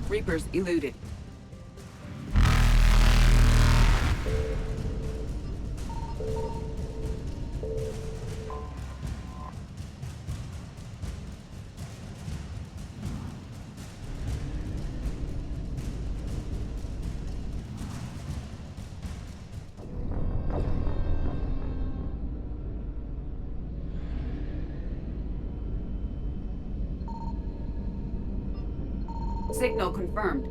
Reapers eluded. Signal confirmed.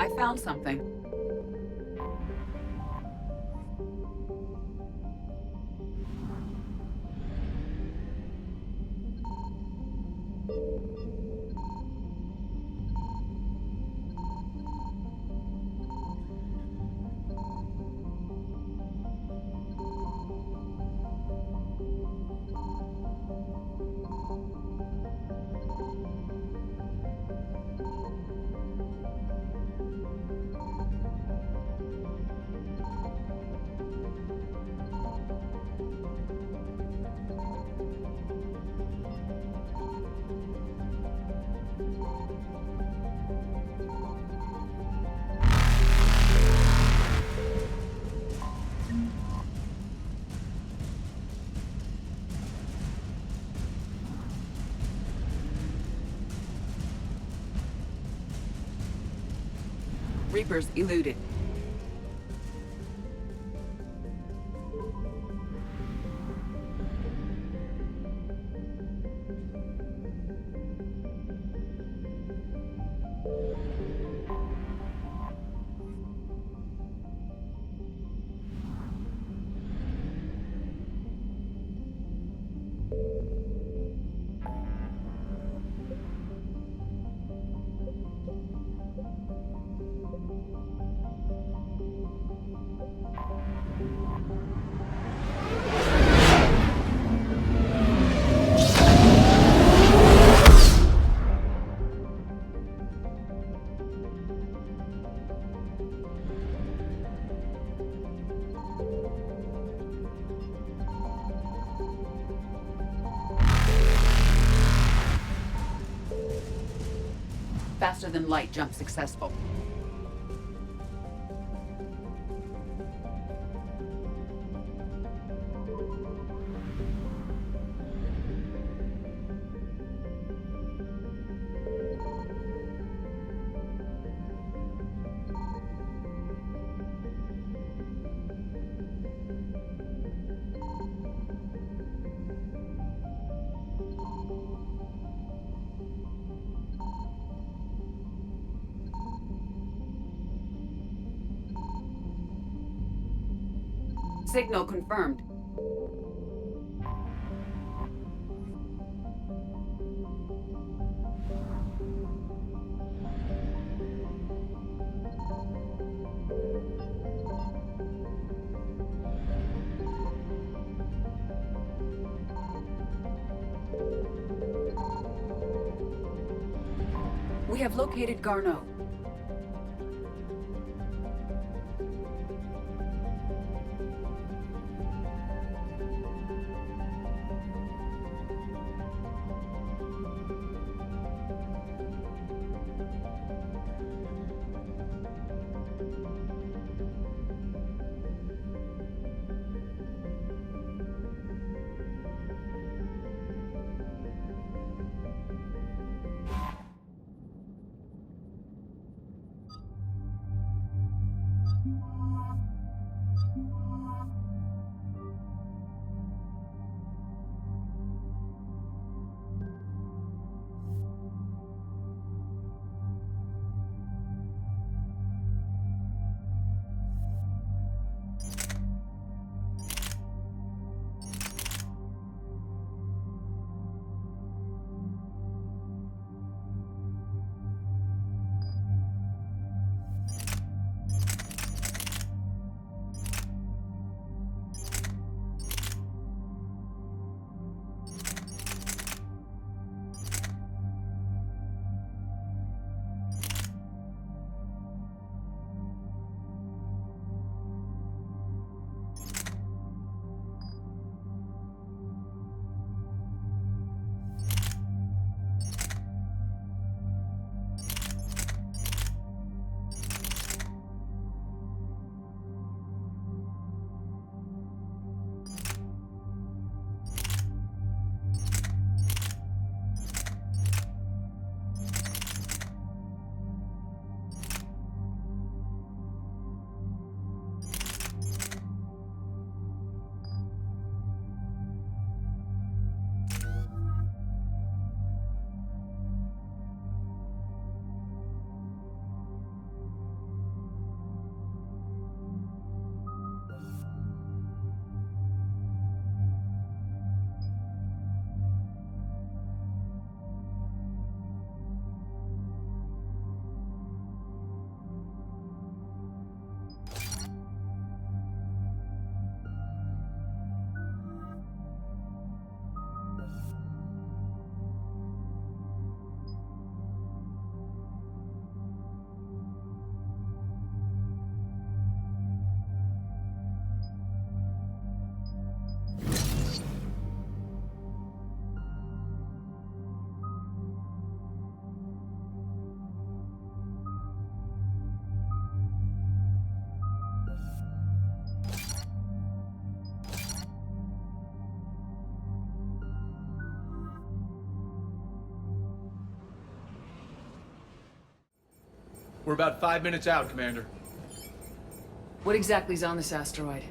I found something. Reapers eluded. Faster than light jump successful. Signal confirmed. We have located Garneau. We're about 5 minutes out, Commander. What exactly is on this asteroid?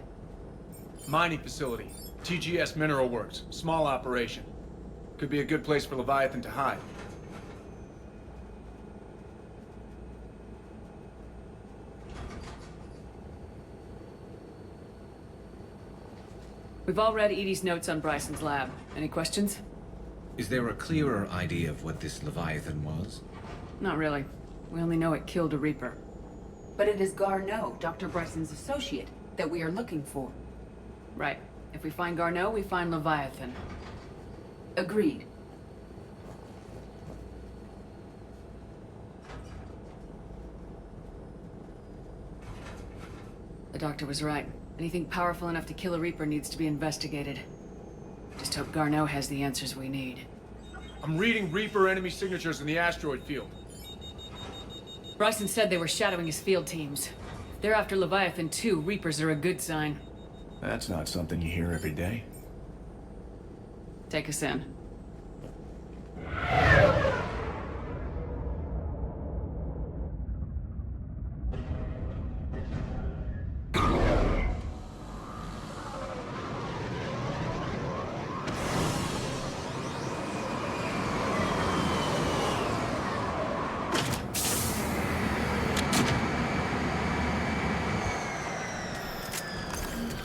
Mining facility. TGS Mineral Works. Small operation. Could be a good place for Leviathan to hide. We've all read Edie's notes on Bryson's lab. Any questions? Is there a clearer idea of what this Leviathan was? Not really. We only know it killed a Reaper. But it is Garneau, Dr. Bryson's associate, that we are looking for. Right. If we find Garneau, we find Leviathan. Agreed. The doctor was right. Anything powerful enough to kill a Reaper needs to be investigated. Just hope Garneau has the answers we need. I'm reading Reaper enemy signatures in the asteroid field. Bryson said they were shadowing his field teams. They're after Leviathan too. Reapers are a good sign. That's not something you hear every day. Take us in.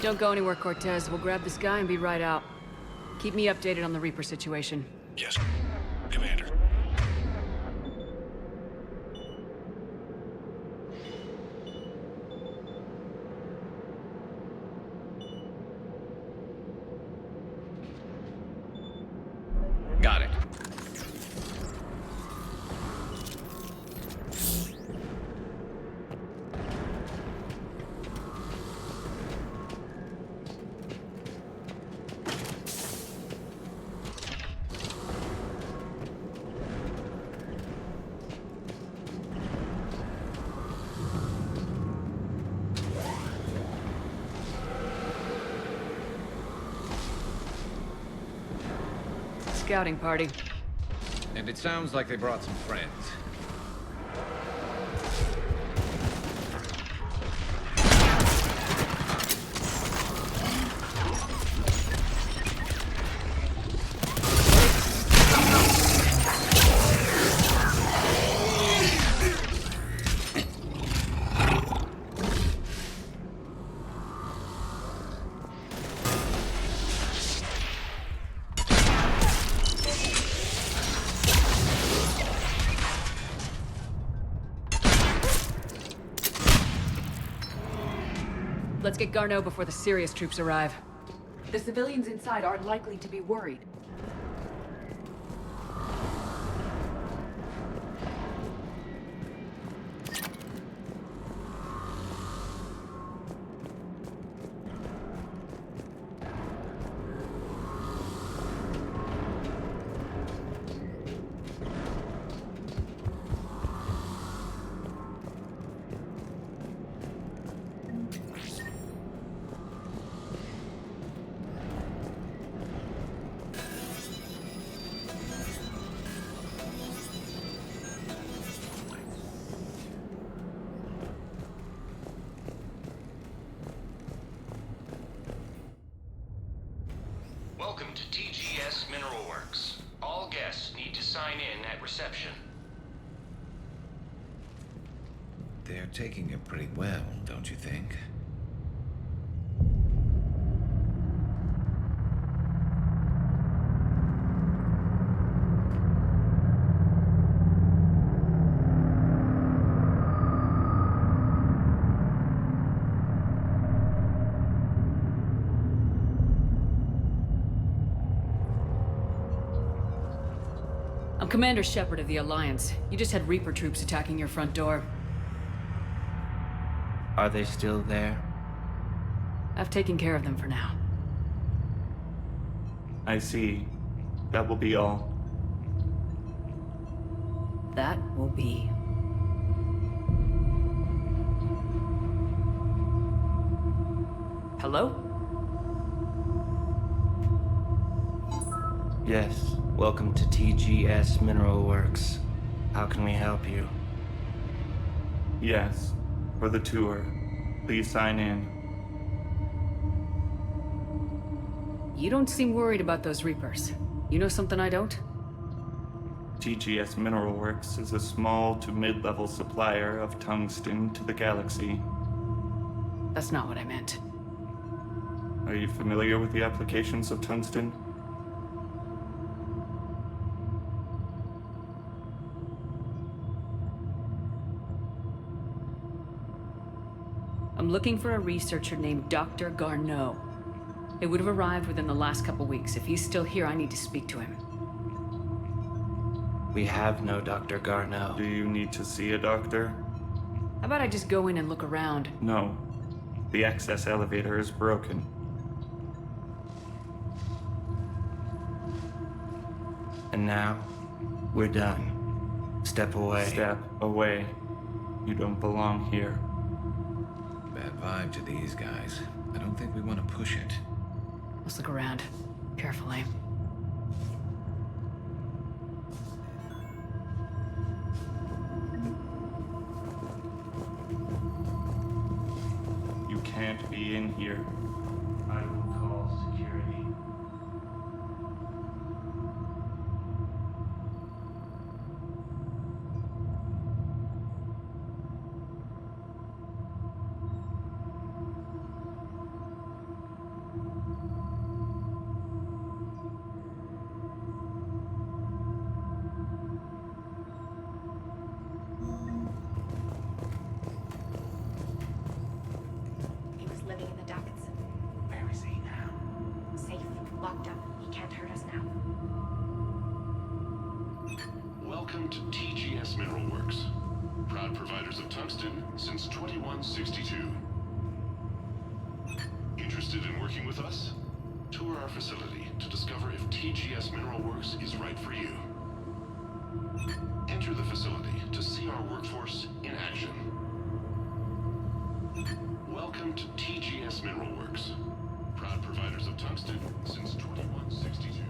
Don't go anywhere, Cortez. We'll grab this guy and be right out. Keep me updated on the Reaper situation. Yes, Commander. Got it. Scouting party. And it sounds like they brought some friends. Let's get Garneau before the serious troops arrive. The civilians inside aren't likely to be worried. Welcome to TGS Mineral Works. All guests need to sign in at reception. They're taking it pretty well, don't you think? I'm Commander Shepard of the Alliance. You just had Reaper troops attacking your front door. Are they still there? I've taken care of them for now. I see. That will be all. That will be. Hello? Yes. Welcome to TGS Mineral Works. How can we help you? Yes. For the tour. Please sign in. You don't seem worried about those Reapers. You know something I don't? TGS Mineral Works is a small to mid-level supplier of tungsten to the galaxy. That's not what I meant. Are you familiar with the applications of tungsten? I'm looking for a researcher named Dr. Garneau. It would have arrived within the last couple weeks. If he's still here, I need to speak to him. We have no Dr. Garneau. Do you need to see a doctor? How about I just go in and look around? No. The access elevator is broken. And now, we're done. Step away. Step away. You don't belong here. Bad vibe to these guys. I don't think we want to push it. Let's look around. Carefully. You can't be in here. I will call security. He was living in the ducts. Where is he now? Safe, locked up. He can't hurt us now. Welcome to TGS Mineral Works. Proud providers of tungsten since 2162. Interested in working with us? Tour our facility to discover if TGS Mineral Works is right for you. Enter the facility to see our workforce in action. Welcome to TGS Mineral Works. Proud providers of tungsten since 2162.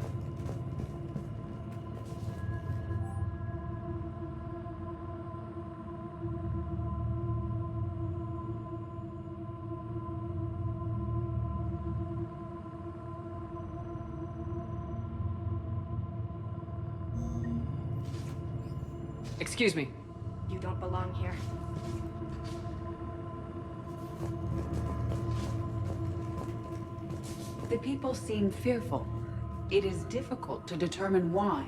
Excuse me. You don't belong here. The people seem fearful. It is difficult to determine why.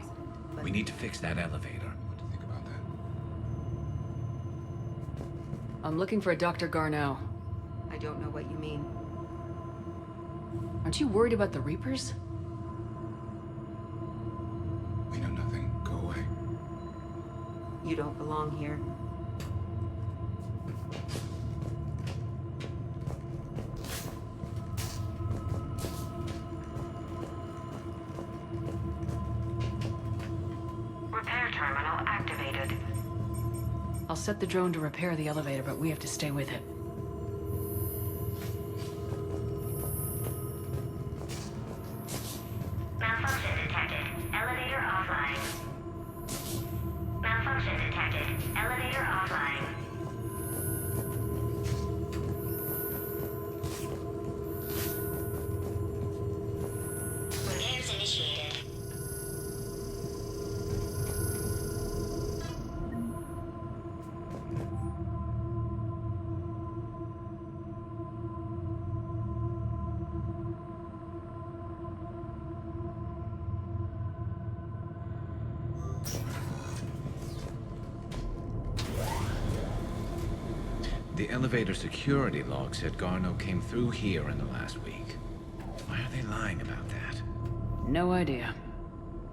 We need to fix that elevator. I'm looking for a Dr. Garneau. I don't know what you mean. Aren't you worried about the Reapers? We know nothing. Go away. You don't belong here. Repair terminal activated. I'll set the drone to repair the elevator, but we have to stay with it. Malfunction detected. Elevator offline. Malfunction detected. Elevator offline. Repairs initiated. The elevator security log said Garneau came through here in the last week. Why are they lying about that? No idea.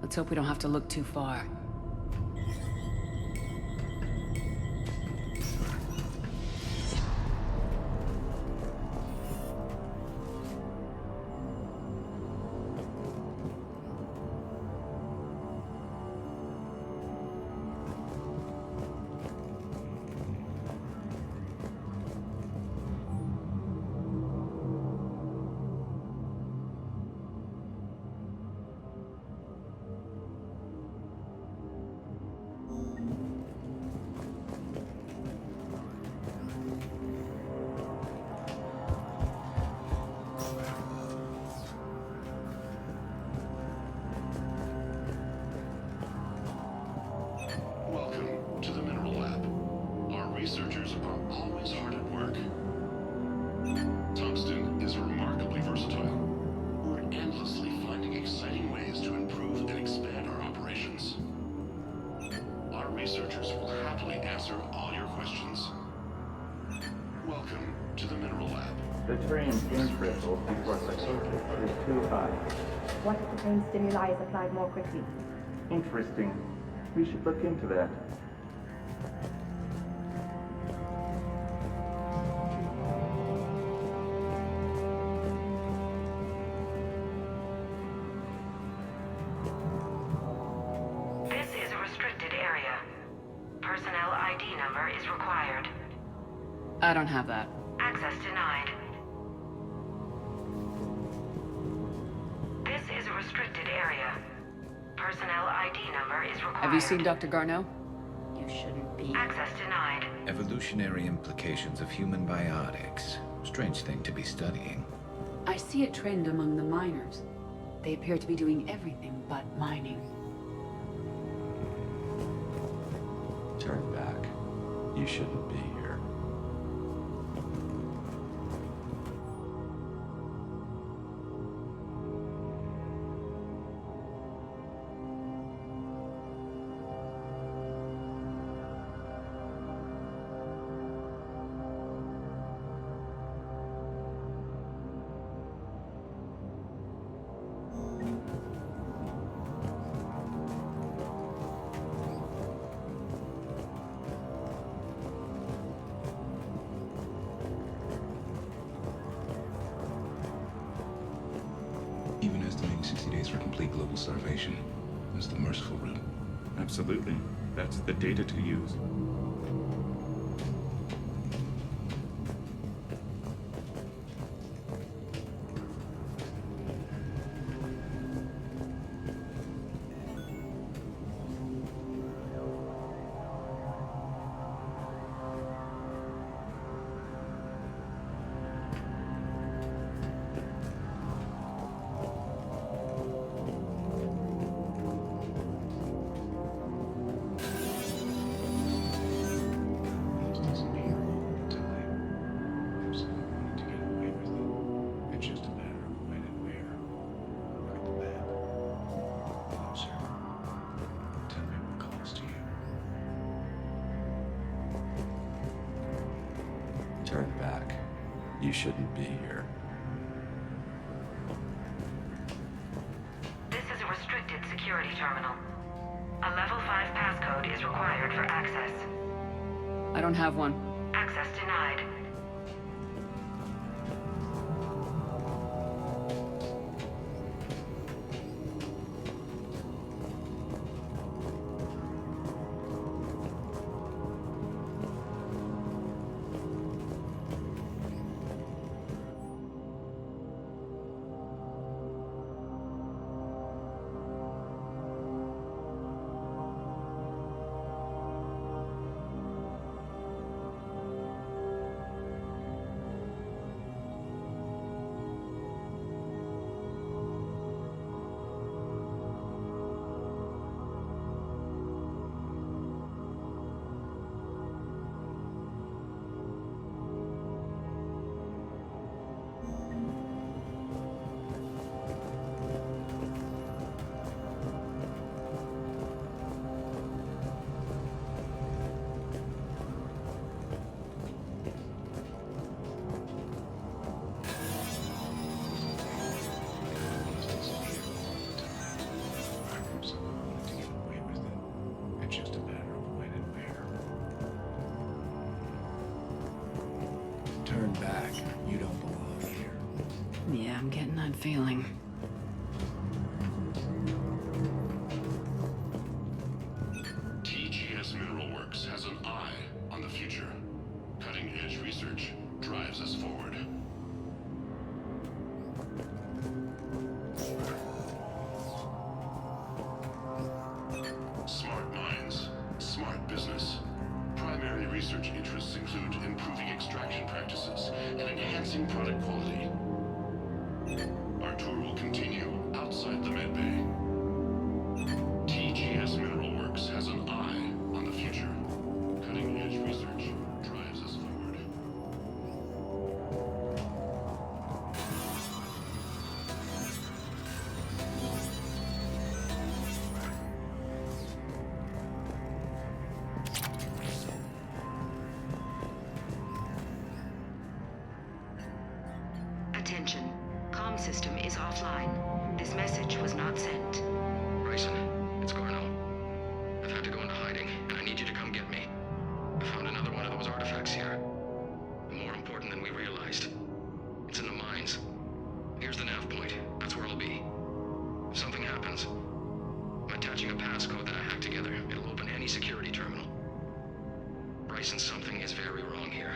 Let's hope we don't have to look too far. Welcome to the Mineral Lab. Our researchers are always hard at work. Tungsten is remarkably versatile. We're endlessly finding exciting ways to improve and expand our operations. Our researchers will happily answer all your questions. Welcome to the Mineral Lab. The terrain in crystals before psychosis is too high. What if the same stimuli is applied more quickly? Interesting. We should look into that. This is a restricted area. Personnel ID number is required. I don't have that. Access denied. This is a restricted area. Personnel ID number is required. Have you seen Dr. Garneau? You shouldn't be. Access denied. Evolutionary implications of human biotics. Strange thing to be studying. I see a trend among the miners. They appear to be doing everything but mining. Turn back. You shouldn't be here. Even estimating 60 days for complete global starvation is the merciful route. Absolutely. That's the data to use. Turn back. You shouldn't be here. This is a restricted security terminal. A level 5 passcode is required for access. I don't have one. Access denied. Turn back. You don't belong here. Yeah, I'm getting that feeling. TGS Mineral Works has an eye on the future. Cutting-edge research drives us forward. Smart minds, smart business. Primary research interests include improving extraction practices and enhancing product quality. Our tour will continue outside the medbay. TGS Mineral Works has an eye on the future. Cutting-edge research drives us forward. Attention. Comm system is offline. This message was not sent. Bryson, it's Garneau. I've had to go into hiding, and I need you to come get me. I found another one of those artifacts here. More important than we realized. It's in the mines. Here's the nav point. That's where I'll be. If something happens, I'm attaching a passcode that I hacked together. It'll open any security terminal. Bryson, something is very wrong here.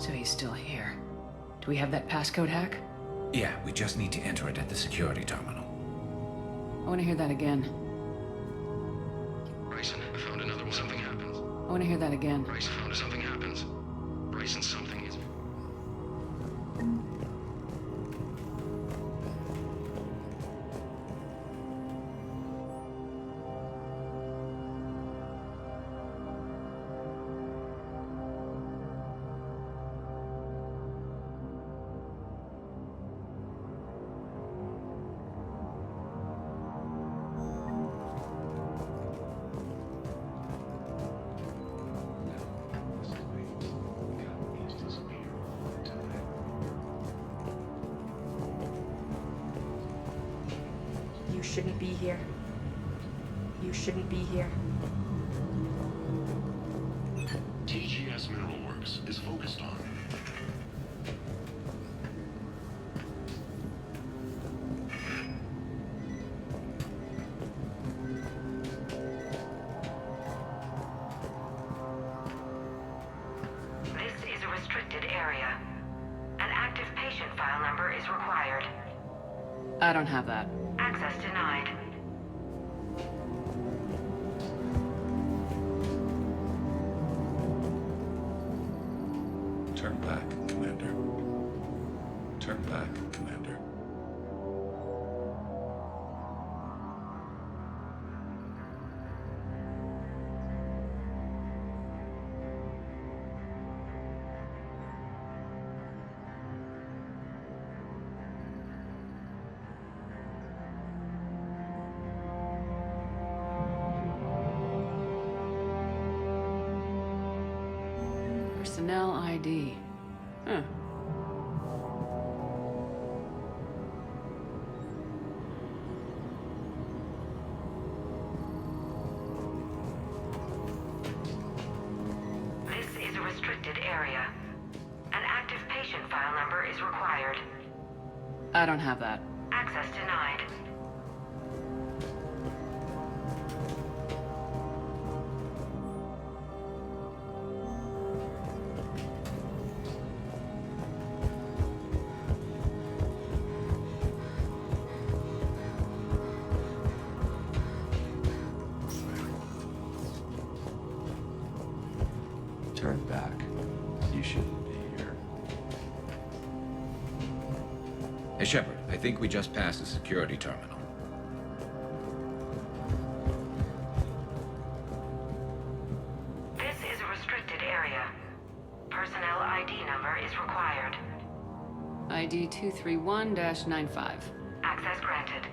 So he's still here. Do we have that passcode hack? Yeah, we just need to enter it at the security terminal. I want to hear that again. Bryson, I found another one. Something happens. I want to hear that again. Bryson, found something happens. Bryson, something is... You shouldn't be here. You shouldn't be here. TGS Mineral Works is focused on This is a restricted area. An active patient file number is required. I don't have that. Access denied. Turn back, Commander. Turn back, Commander. Personnel ID. Huh. This is a restricted area. An active patient file number is required. I don't have that. Access denied. Turn back. You shouldn't be here. Hey, Shepard, I think we just passed the security terminal. This is a restricted area. Personnel ID number is required. ID 231-95. Access granted.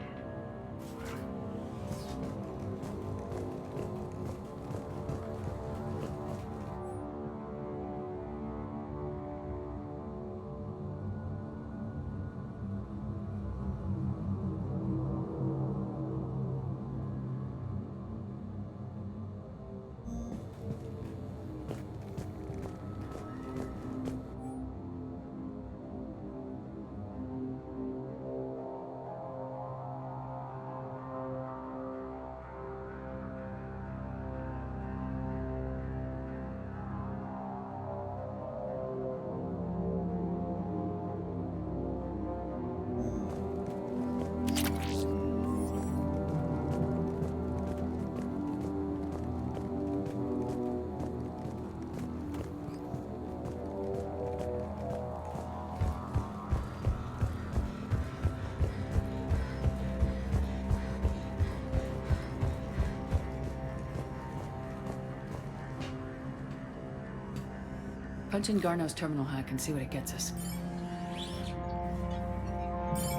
Punch in Garneau's terminal hack and see what it gets us.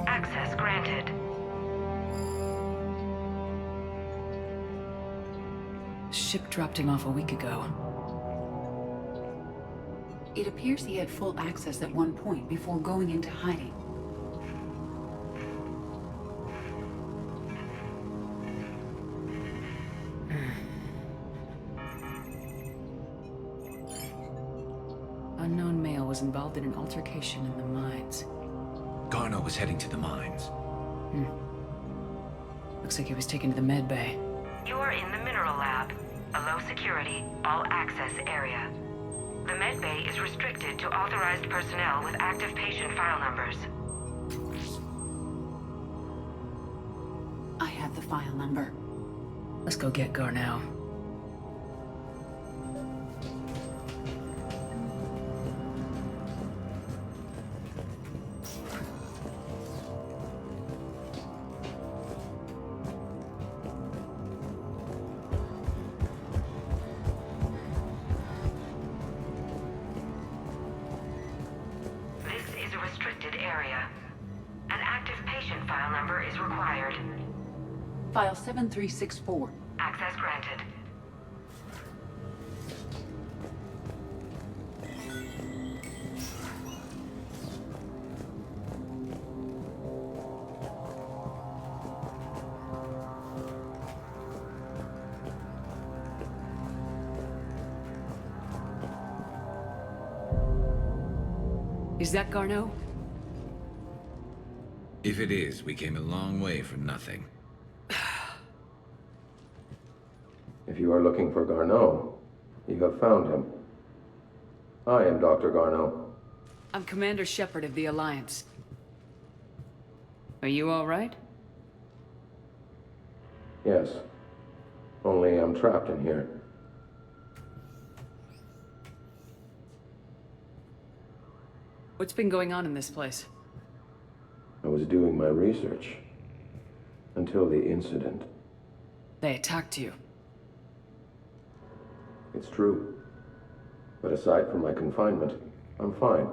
Access granted. Ship dropped him off a week ago. It appears he had full access at one point before going into hiding. Unknown male was involved in an altercation in the mines. Garneau was heading to the mines. Looks like he was taken to the med bay. You are in the mineral lab, a low security, all access area. The medbay is restricted to authorized personnel with active patient file numbers. I have the file number. Let's go get Garneau. File 7364. Access granted. Is that Garneau? If it is, we came a long way for nothing. If you are looking for Garneau, you have found him. I am Dr. Garneau. I'm Commander Shepard of the Alliance. Are you all right? Yes. Only I'm trapped in here. What's been going on in this place? I was doing my research. Until the incident. They attacked you. It's true. But aside from my confinement, I'm fine.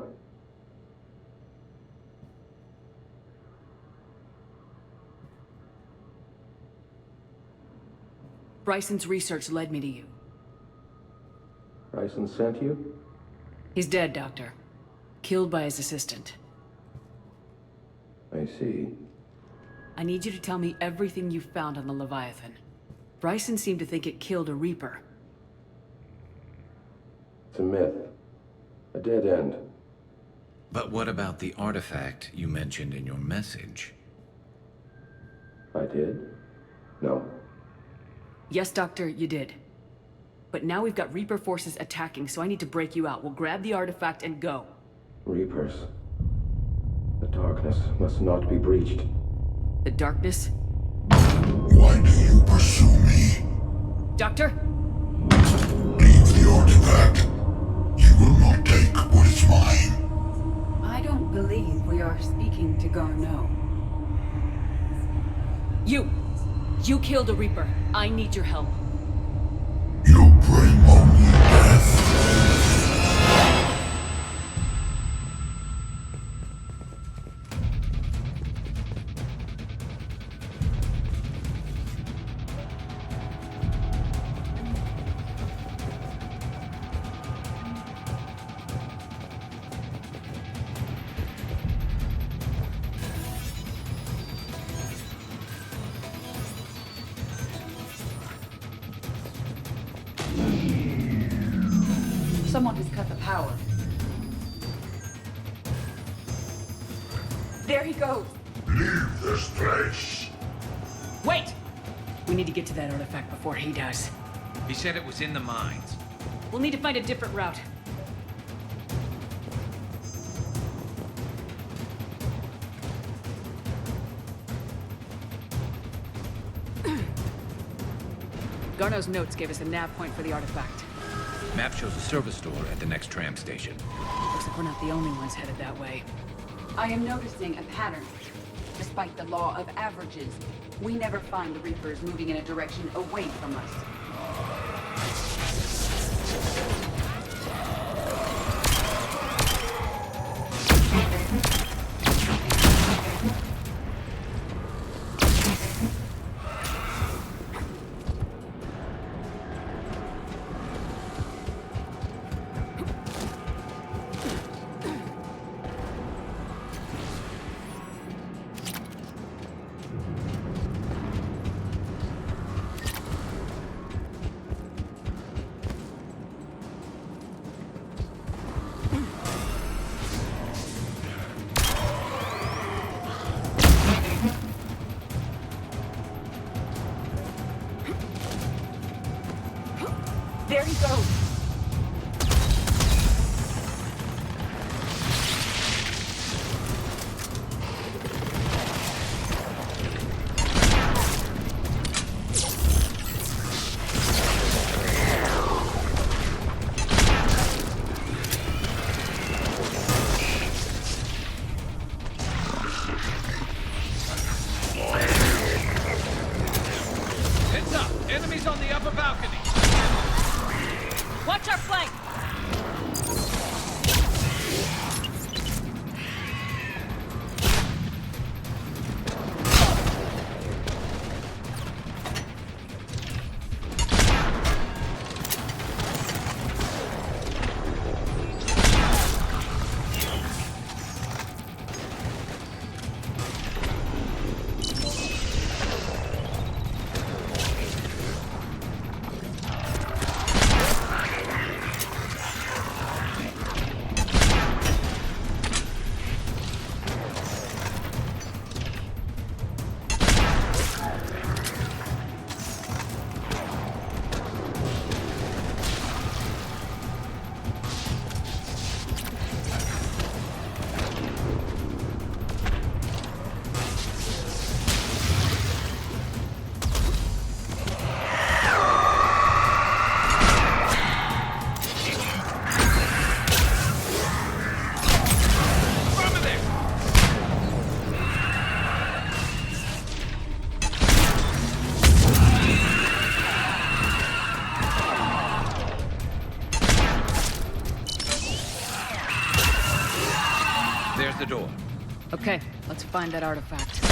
Bryson's research led me to you. Bryson sent you? He's dead, Doctor. Killed by his assistant. I see. I need you to tell me everything you found on the Leviathan. Bryson seemed to think it killed a Reaper. It's a myth. A dead end. But what about the artifact you mentioned in your message? I did? No. Yes, Doctor, you did. But now we've got Reaper forces attacking, so I need to break you out. We'll grab the artifact and go. Reapers. The darkness must not be breached. The darkness? Why do you pursue me? Doctor? Leave the artifact. You will not take what is mine. I don't believe we are speaking to Garneau. You killed a Reaper. I need your help. You bring only death. Someone has cut the power. There he goes. Leave this place. Wait! We need to get to that artifact before he does. He said it was in the mines. We'll need to find a different route. Garneau's notes gave us a nav point for the artifact. Map shows a service store at the next tram station. Looks like we're not the only ones headed that way. I am noticing a pattern. Despite the law of averages, we never find the Reapers moving in a direction away from us. There he goes. flank! There's the door. Okay, let's find that artifact.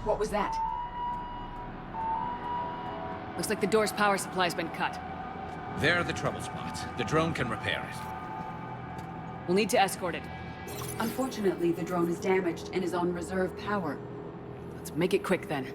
What was that? Looks like the door's power supply's been cut. There are the trouble spots. The drone can repair it. We'll need to escort it. Unfortunately, the drone is damaged and is on reserve power. Let's make it quick then.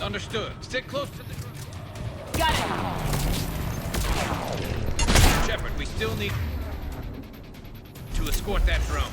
Understood. Stick close to the drone. Got it! Shepard, we still need to escort that drone.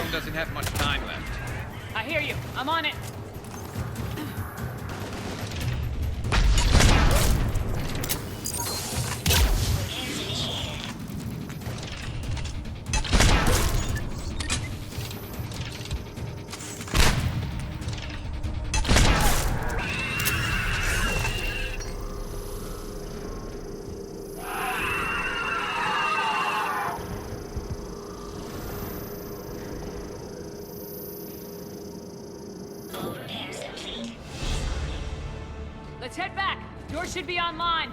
Doesn't have much time left. I hear you. I'm on it. head back. Yours should be online.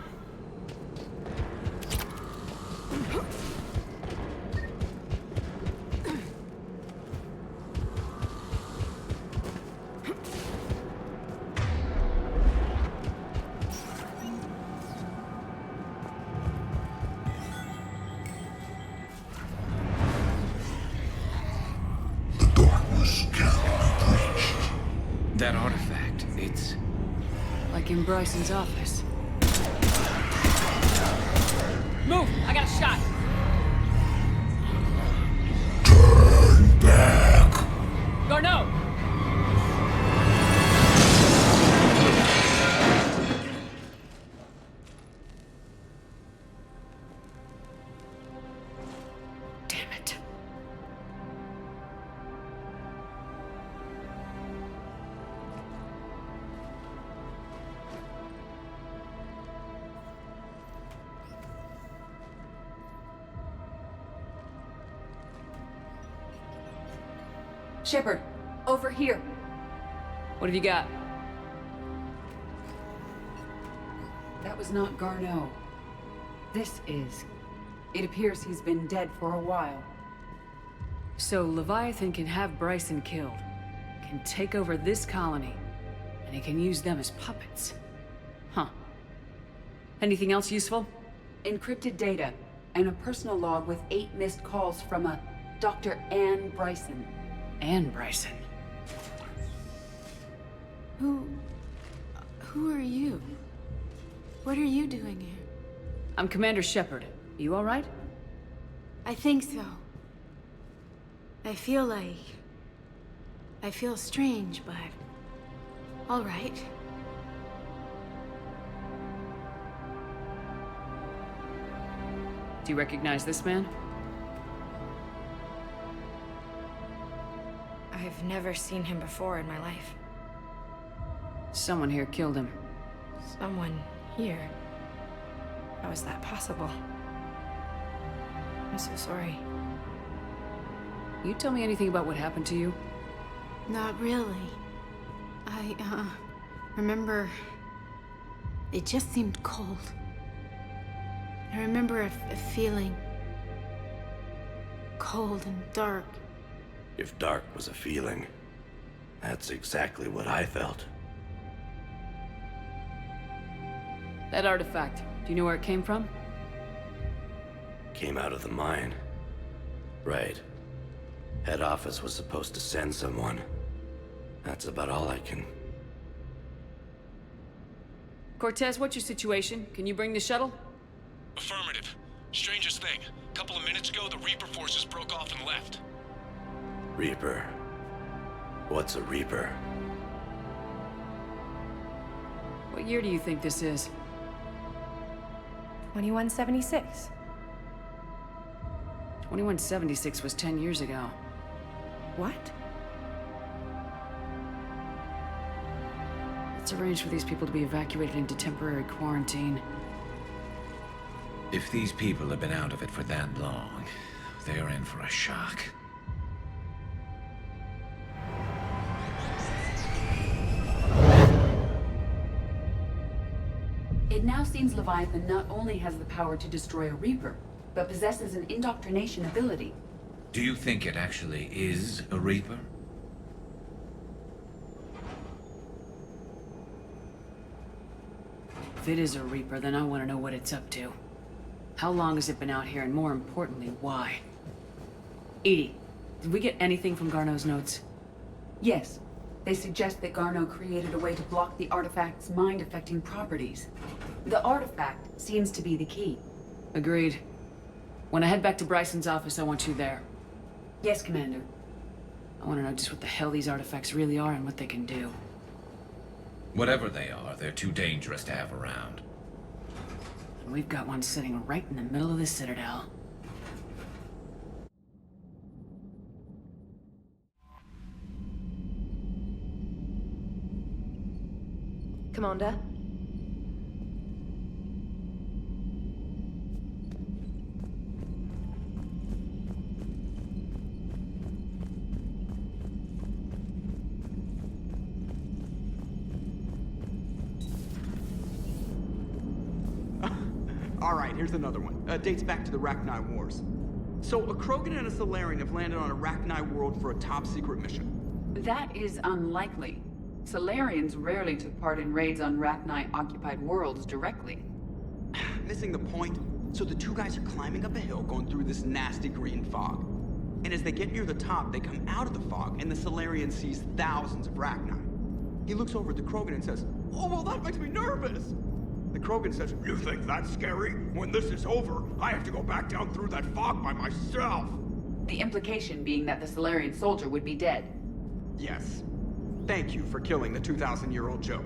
That artifact, it's... Like in Bryson's office. Move! I got a shot! Turn back! Garneau! Damn it. Shepard, over here. What have you got? That was not Garneau. This is. It appears he's been dead for a while. So Leviathan can have Bryson killed, can take over this colony, and he can use them as puppets. Huh. Anything else useful? Encrypted data, and a personal log with 8 missed calls from a Dr. Anne Bryson. Anne Bryson. Who are you? What are you doing here? I'm Commander Shepard. You all right? I think so. I feel strange, but... all right. Do you recognize this man? I've never seen him before in my life. Someone here killed him. Someone here? How is that possible? I'm so sorry. You tell me anything about what happened to you? Not really. I, remember... it just seemed cold. I remember a feeling... cold and dark. If dark was a feeling, that's exactly what I felt. That artifact, do you know where it came from? Came out of the mine. Right. Head office was supposed to send someone. That's about all I can... Cortez, what's your situation? Can you bring the shuttle? Affirmative. Strangest thing. A couple of minutes ago, the Reaper forces broke off and left. Reaper. What's a Reaper? What year do you think this is? 2176. 2176 was 10 years ago. What? Let's arrange for these people to be evacuated into temporary quarantine. If these people have been out of it for that long, they're in for a shock. It now seems Leviathan not only has the power to destroy a Reaper, but possesses an indoctrination ability. Do you think it actually is a Reaper? If it is a Reaper, then I want to know what it's up to. How long has it been out here, and more importantly, why? Edie, did we get anything from Garneau's notes? Yes. They suggest that Garneau created a way to block the artifact's mind-affecting properties. The artifact seems to be the key. Agreed. When I head back to Bryson's office, I want you there. Yes, Commander. I want to know just what the hell these artifacts really are and what they can do. Whatever they are, they're too dangerous to have around. And we've got one sitting right in the middle of the Citadel. Commander? Alright, here's another one. Dates back to the Rachni Wars. So, a Krogan and a Salarian have landed on a Rachni world for a top-secret mission. That is unlikely. Salarians rarely took part in raids on Rachni-occupied worlds directly. Missing the point. So the two guys are climbing up a hill going through this nasty green fog. And as they get near the top, they come out of the fog, and the Salarian sees thousands of Rachni. He looks over at the Krogan and says, "Oh, well, that makes me nervous!" The Krogan says, "You think that's scary? When this is over, I have to go back down through that fog by myself!" The implication being that the Salarian soldier would be dead. Yes. Thank you for killing the 2,000-year-old joke.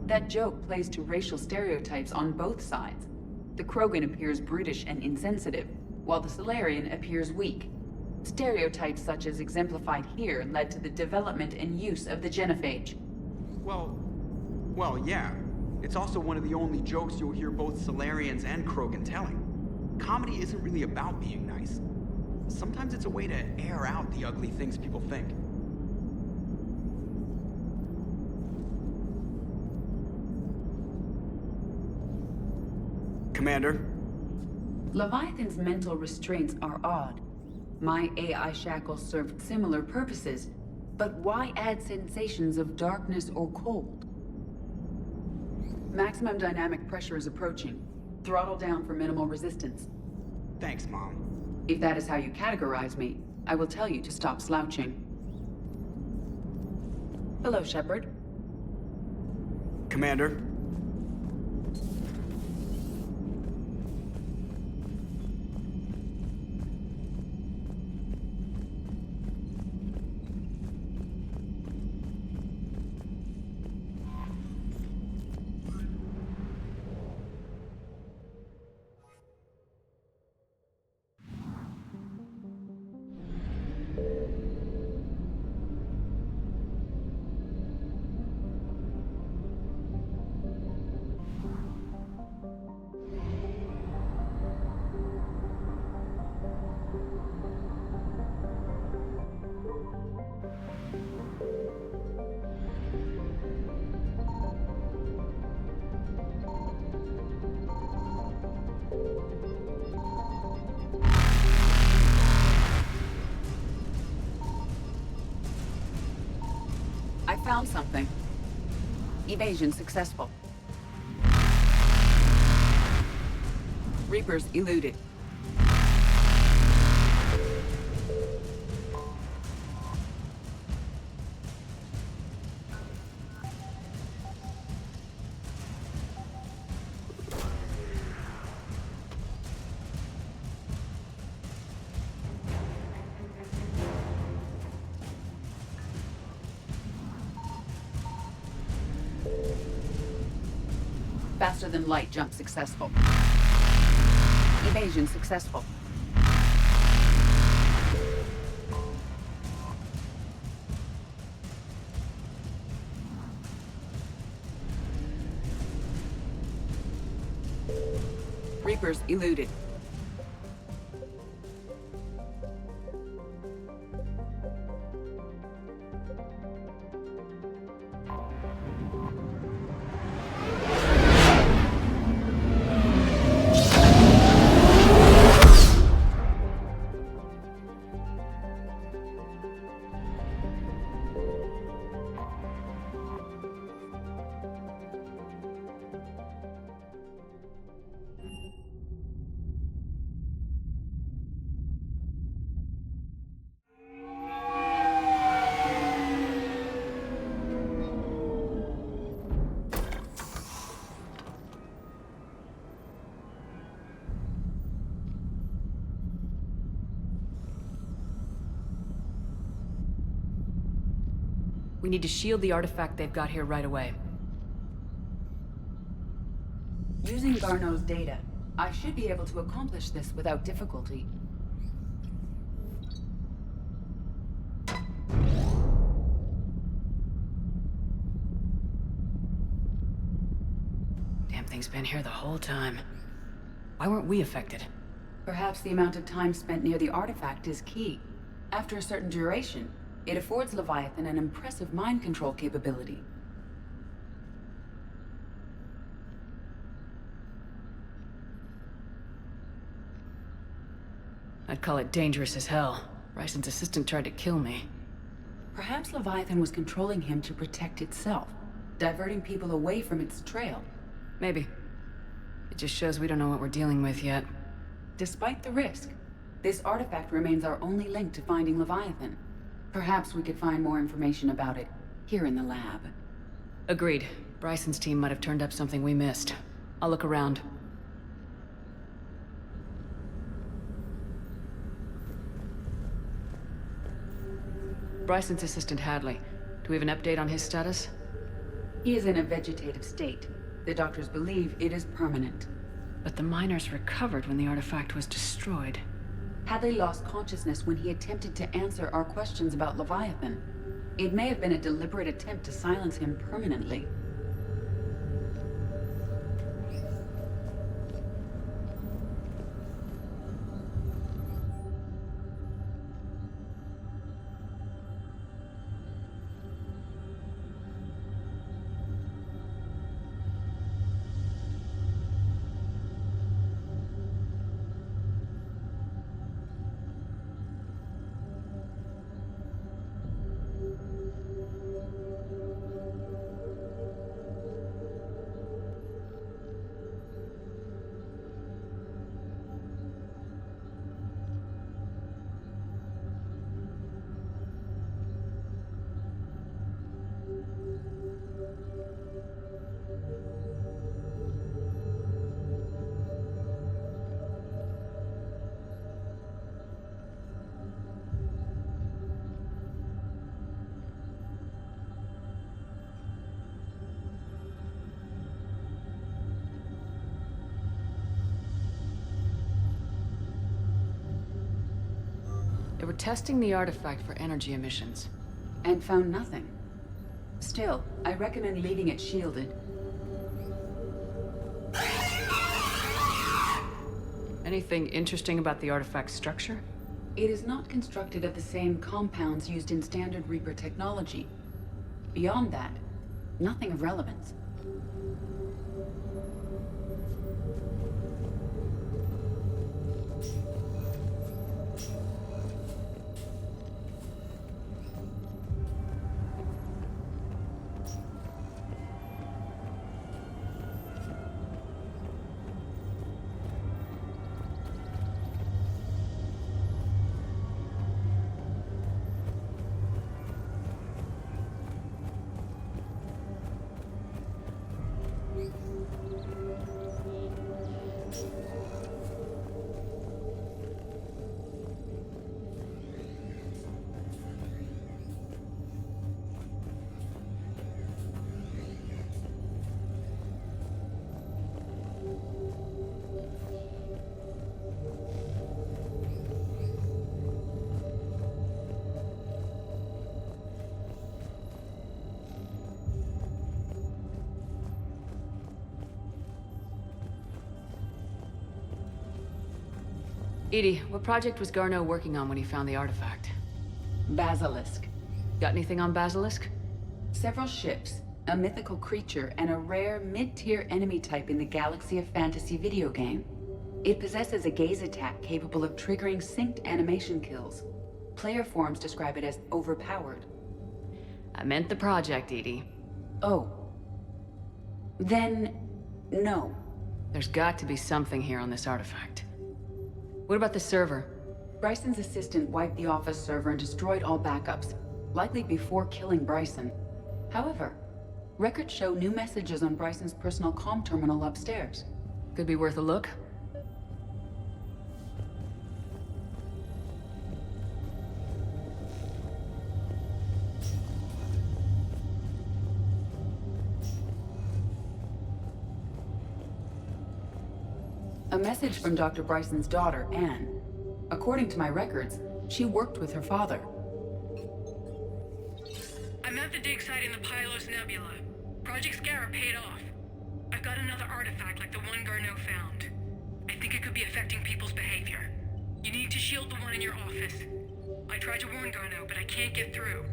That joke plays to racial stereotypes on both sides. The Krogan appears brutish and insensitive, while the Salarian appears weak. Stereotypes such as exemplified here led to the development and use of the genophage. Well, yeah. It's also one of the only jokes you'll hear both Salarians and Krogan telling. Comedy isn't really about being nice. Sometimes it's a way to air out the ugly things people think. Commander? Leviathan's mental restraints are odd. My AI shackles served similar purposes, but why add sensations of darkness or cold? Maximum dynamic pressure is approaching. Throttle down for minimal resistance. Thanks, Mom. If that is how you categorize me, I will tell you to stop slouching. Hello, Shepard. Commander? I found something. Evasion successful. Reapers eluded. Faster than light jump successful. Evasion successful. Reapers eluded. We need to shield the artifact they've got here right away. Using Garneau's data, I should be able to accomplish this without difficulty. Damn thing's been here the whole time. Why weren't we affected? Perhaps the amount of time spent near the artifact is key. After a certain duration, it affords Leviathan an impressive mind control capability. I'd call it dangerous as hell. Bryson's assistant tried to kill me. Perhaps Leviathan was controlling him to protect itself, diverting people away from its trail. Maybe. It just shows we don't know what we're dealing with yet. Despite the risk, this artifact remains our only link to finding Leviathan. Perhaps we could find more information about it here in the lab. Agreed. Bryson's team might have turned up something we missed. I'll look around. Bryson's assistant Hadley. Do we have an update on his status? He is in a vegetative state. The doctors believe it is permanent. But the miners recovered when the artifact was destroyed. Hadley lost consciousness when he attempted to answer our questions about Leviathan. It may have been a deliberate attempt to silence him permanently. They were testing the artifact for energy emissions. And found nothing. Still, I recommend leaving it shielded. Anything interesting about the artifact's structure? It is not constructed of the same compounds used in standard Reaper technology. Beyond that, nothing of relevance. Edie, what project was Garneau working on when he found the artifact? Basilisk. Got anything on Basilisk? Several ships, a mythical creature, and a rare mid-tier enemy type in the Galaxy of Fantasy video game. It possesses a gaze attack capable of triggering synced animation kills. Player forums describe it as overpowered. I meant the project, Edie. Oh. Then, no. There's got to be something here on this artifact. What about the server? Bryson's assistant wiped the office server and destroyed all backups, likely before killing Bryson. However, records show new messages on Bryson's personal comm terminal upstairs. Could be worth a look. A message from Dr. Bryson's daughter, Anne. According to my records, she worked with her father. I'm at the dig site in the Pylos Nebula. Project Scarab paid off. I've got another artifact like the one Garneau found. I think it could be affecting people's behavior. You need to shield the one in your office. I tried to warn Garneau, but I can't get through.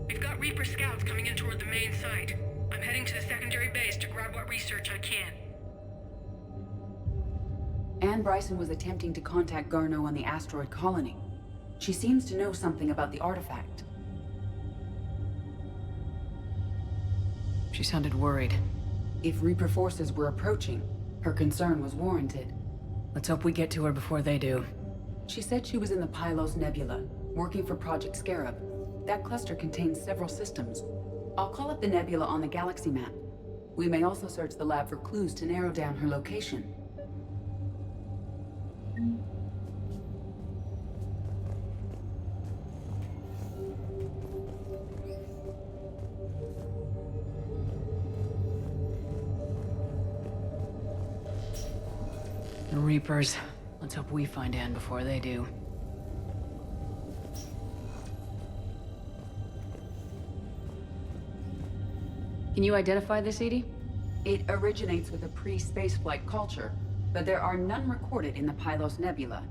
We've got Reaper scouts coming in toward the main site. I'm heading to the secondary base to grab what research I can. Anne Bryson was attempting to contact Garneau on the asteroid colony. She seems to know something about the artifact. She sounded worried. If Reaper forces were approaching, her concern was warranted. Let's hope we get to her before they do. She said she was in the Pylos Nebula, working for Project Scarab. That cluster contains several systems. I'll call up the nebula on the galaxy map. We may also search the lab for clues to narrow down her location. The Reapers. Let's hope we find Anne before they do. Can you identify this, Edie? It originates with a pre-spaceflight culture, but there are none recorded in the Pylos Nebula.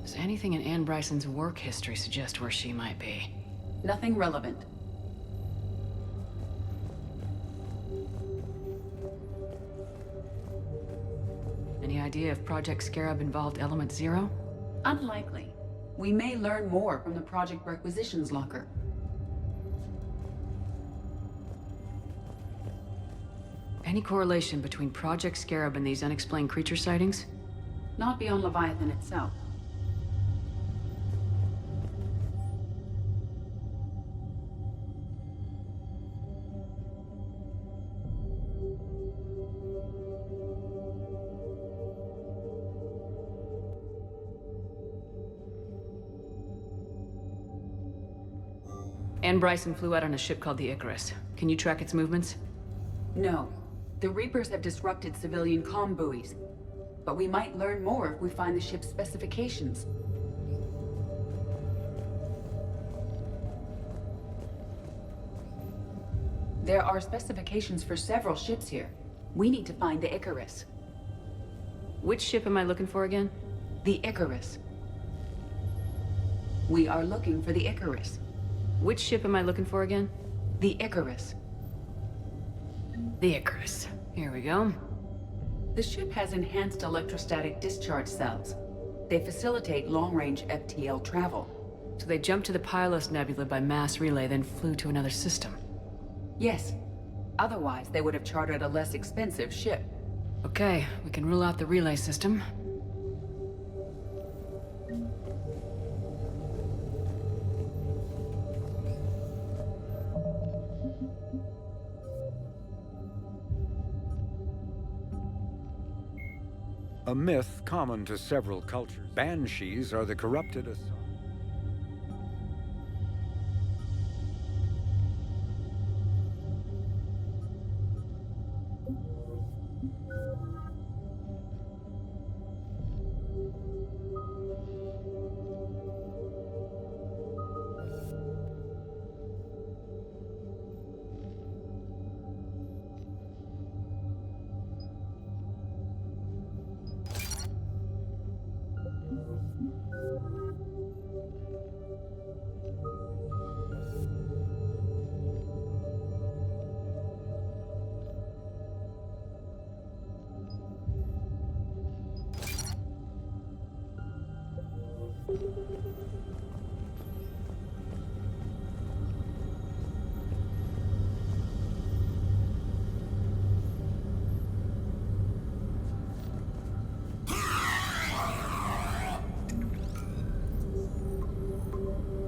Does anything in Anne Bryson's work history suggest where she might be? Nothing relevant. Any idea if Project Scarab involved Element Zero? Unlikely. We may learn more from the Project Requisitions Locker. Any correlation between Project Scarab and these unexplained creature sightings? Not beyond Leviathan itself. Anne Bryson flew out on a ship called the Icarus. Can you track its movements? No. The Reapers have disrupted civilian comm buoys. But we might learn more if we find the ship's specifications. There are specifications for several ships here. We need to find the Icarus. Which ship am I looking for again? The Icarus. We are looking for the Icarus. Which ship am I looking for again? The Icarus. The Icarus. Here we go. The ship has enhanced electrostatic discharge cells. They facilitate long-range FTL travel. So they jumped to the Pylos Nebula by mass relay, then flew to another system. Yes. Otherwise, they would have chartered a less expensive ship. Okay, we can rule out the relay system. A myth common to several cultures. Banshees are the corrupted assault.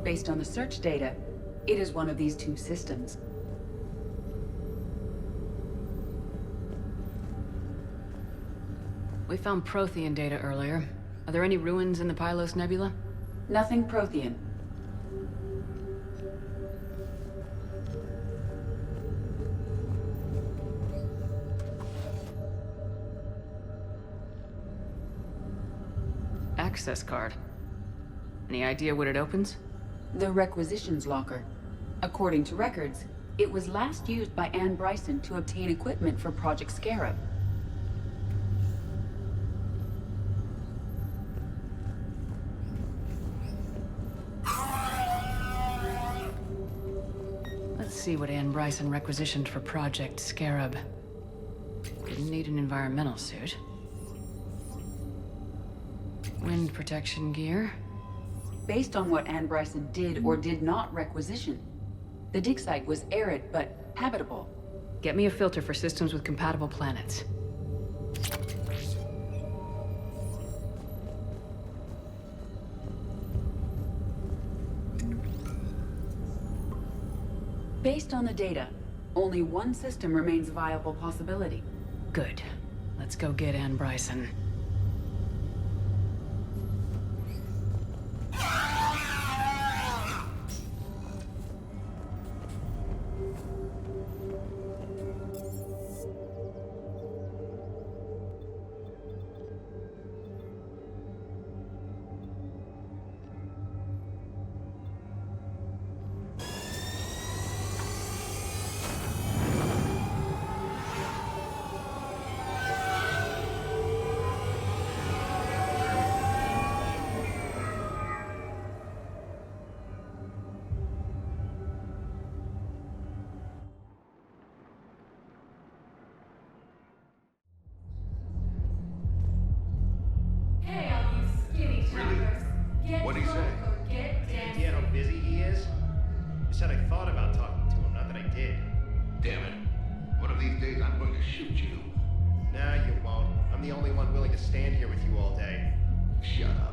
Based on the search data, it is one of these two systems. We found Prothean data earlier. Are there any ruins in the Pylos Nebula? Nothing Prothean. Access card. Any idea what it opens? The Requisitions Locker. According to records, it was last used by Anne Bryson to obtain equipment for Project Scarab. see what Anne Bryson requisitioned for Project Scarab. Didn't need an environmental suit. Wind protection gear. Based on what Anne Bryson did or did not requisition, the dig site was arid but habitable. Get me a filter for systems with compatible planets. Based on the data, only one system remains a viable possibility. Good. Let's go get Anne Bryson. What'd he say? Any idea how busy he is? He said I thought about talking to him, not that I did. Damn it. One of these days I'm going to shoot you. Nah, you won't. I'm the only one willing to stand here with you all day. Shut up.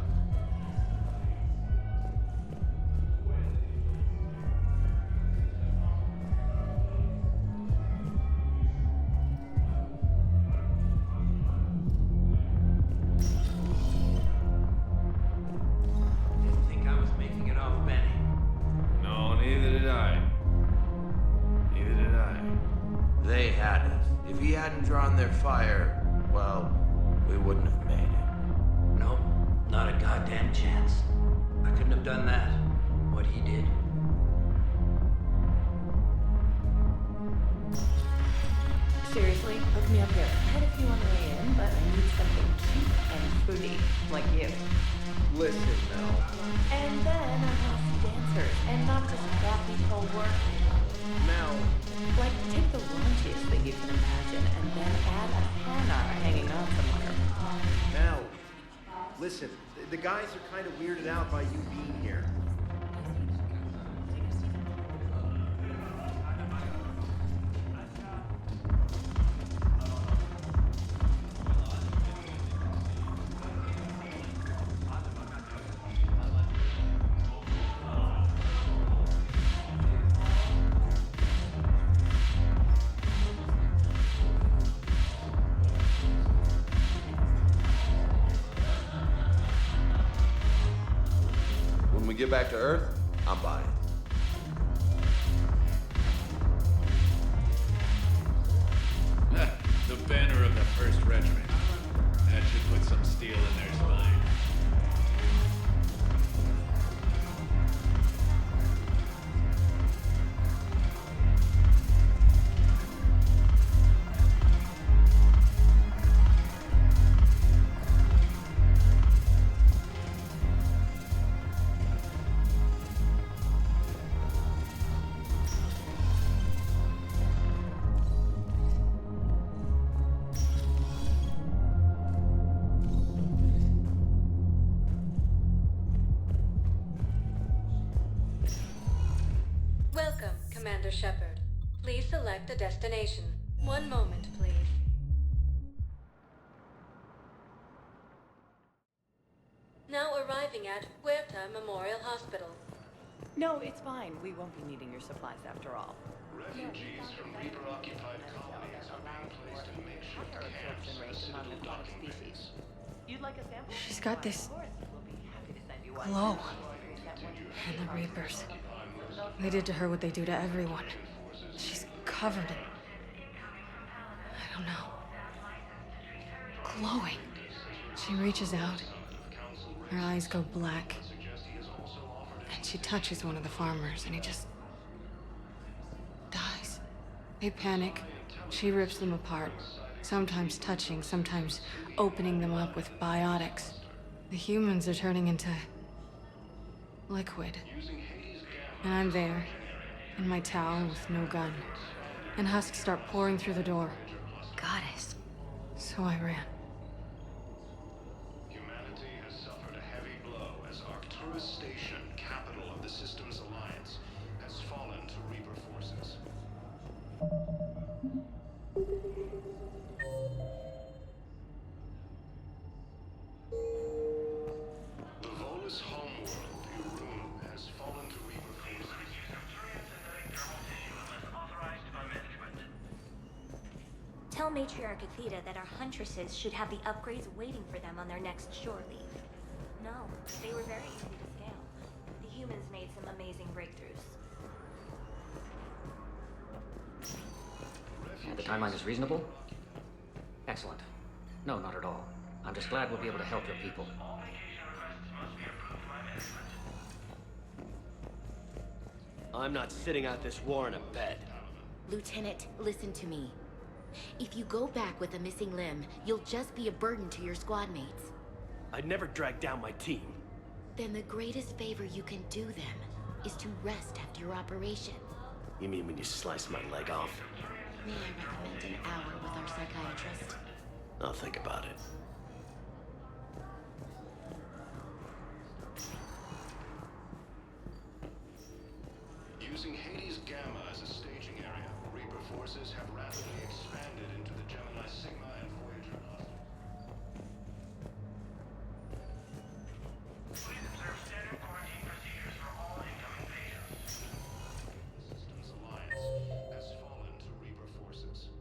Drawn their fire, well, we wouldn't have made it. Nope, not a goddamn chance. I couldn't have done that, what he did. Seriously, hook me up here. I had a few on the way in, but I need something cute and fruity, like you. Listen, Mel. And then I want to see dancers, and not just crappy toe work. Mel. Like, take the raunchiest thing you can imagine, and then add a Hannah hanging out somewhere. Mel. Listen, the guys are kind of weirded out by you being here. When we get back to Earth, I'm buying. The banner of the 1st Regiment. That should put some steel in their spine. Welcome, Commander Shepard. Please select a destination. One moment, please. Now arriving at Huerta Memorial Hospital. No, it's fine. We won't be needing your supplies after all. Refugees from Reaper-occupied colonies are being placed in makeshift camps in the Citadel docking bays. You'd like a sample? She's got this glow. And the Reapers. They did to her what they do to everyone. She's covered in... I don't know. Glowing. She reaches out. Her eyes go black. And she touches one of the farmers, and he just... dies. They panic. She rips them apart. Sometimes touching, sometimes opening them up with biotics. The humans are turning into... liquid. And I'm there, in my towel with no gun, and husks start pouring through the door. Goddess. So I ran. Humanity has suffered a heavy blow as Arcturus Station, capital of the Systems Alliance, has fallen to Reaper forces. The Volus homeworld, Irun, has fallen to Reaper forces. Tell Matriarch Athena that our huntresses should have the upgrades waiting for them on their next shore leave. No, they were very easy to scale. The humans made some amazing breakthroughs. The timeline is reasonable? Excellent. No, not at all. I'm just glad we'll be able to help your people. I'm not sitting out this war in a bed. Lieutenant, listen to me. If you go back with a missing limb, you'll just be a burden to your squad mates. I'd never drag down my team. Then the greatest favor you can do them is to rest after your operation. You mean when you slice my leg off? May I recommend an hour with our psychiatrist? I'll think about it. Using Hades Gamma as a staging area, Reaper forces have rapidly expanded into the Gemini Sigma and Voyager cluster. Please observe standard quarantine procedures for all incoming patients. Systems Alliance has fallen to Reaper forces.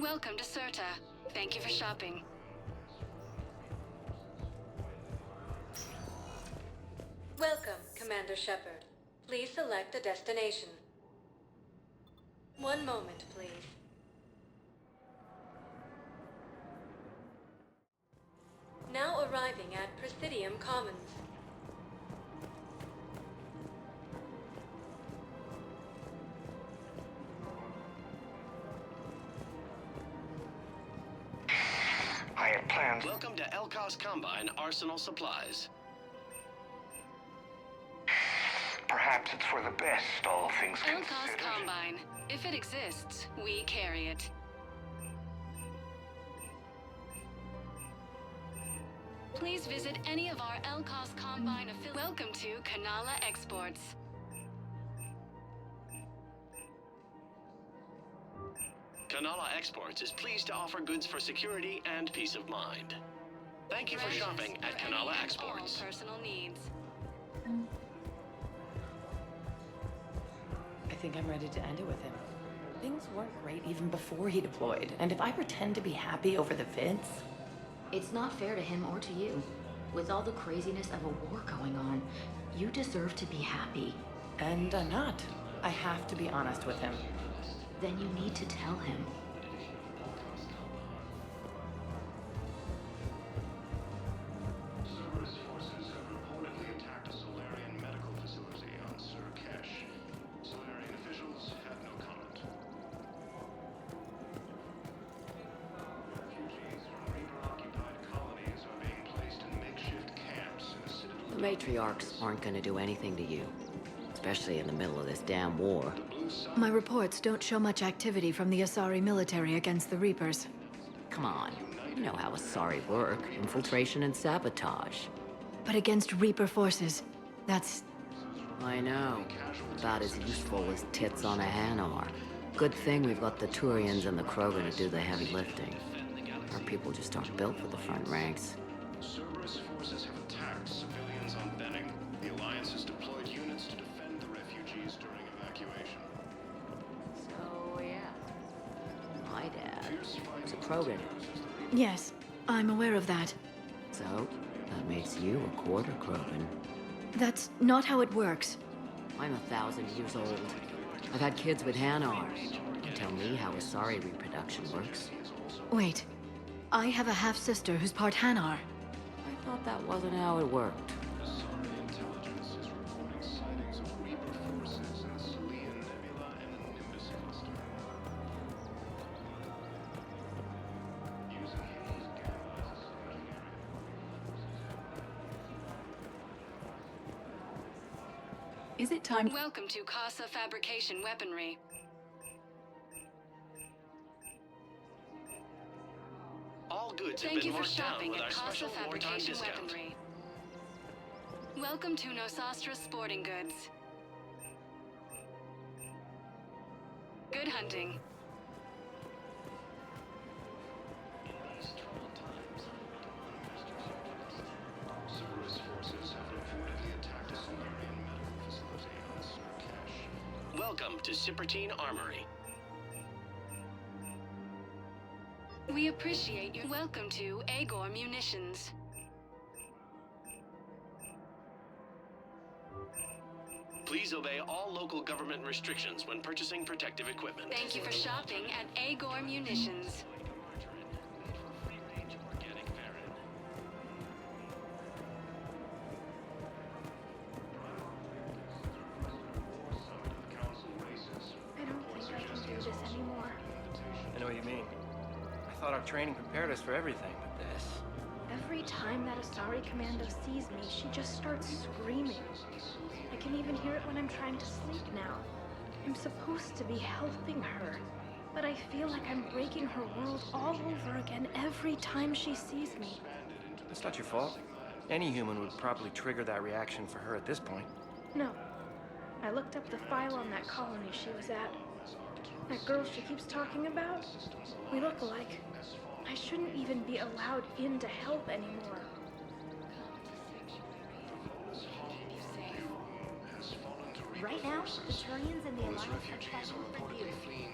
Welcome to Serta. Thank you for shopping. Welcome, Commander Shepard. Please select a destination. One moment, please. Now arriving at Presidium Commons. I had planned. Welcome to Elkos Combine Arsenal Supplies. Perhaps it's for the best, all things Elkos considered. Combine. If it exists, we carry it. Please visit any of our Elkos Combine affiliates. Welcome to Kanala Exports. Kanala Exports is pleased to offer goods for security and peace of mind. Thank you for shopping at Kanala Exports. All personal needs. I think I'm ready to end it with him. Things weren't great even before he deployed, and if I pretend to be happy over the vids... It's not fair to him or to you. With all the craziness of a war going on, you deserve to be happy. And I'm not. I have to be honest with him. Then you need to tell him. Cerberus forces have reportedly attacked a Solarian medical facility on Sur Kesh. Solarian officials have no comment. Refugees from Reaper-occupied colonies are being placed in makeshift camps in the citadel. The matriarchs aren't gonna do anything to you. Especially in the middle of this damn war. My reports don't show much activity from the Asari military against the Reapers. Come on, you know how Asari work. Infiltration and sabotage. But against Reaper forces, that's... I know. About as useful as tits on a hen are. Good thing we've got the Turians and the Krogan to do the heavy lifting. Our people just aren't built for the front ranks. Cerberus forces have attacked civilians on Benning. The Alliance has deployed units to defend the refugees during evacuation. So, yeah. My dad was a Krogan. Yes, I'm aware of that. So, that makes you a quarter Krogan. That's not how it works. I'm 1,000 years old. I've had kids with Hanar. Tell me how a sorry reproduction works. Wait. I have a half-sister who's part Hanar. I thought that wasn't how it worked. Is it time? Welcome to Casa Fabrication Weaponry. All goods have Thank been you for marked down shopping with at our Casa special wartime Fabrication discount. Weaponry. Welcome to Nosastra Sporting Goods. Good hunting. Cerberus forces have reportedly attacked a Solarian medical facility on Sir. Welcome to Cipertine Armory. We appreciate you. Welcome to Agor Munitions. Please obey all local government restrictions when purchasing protective equipment. Thank you for shopping at Agor Munitions. I don't think I can do this anymore. I know what you mean. I thought our training prepared us for everything, but this... Every time that Asari commando sees me, she just starts screaming. I can even hear it when I'm trying to sleep now. I'm supposed to be helping her, but I feel like I'm breaking her world all over again every time she sees me. It's not your fault. Any human would probably trigger that reaction for her at this point. No. I looked up the file on that colony she was at. That girl she keeps talking about? We look alike. I shouldn't even be allowed in to help anymore. Right now, the Turians and the Alliance are fighting for you.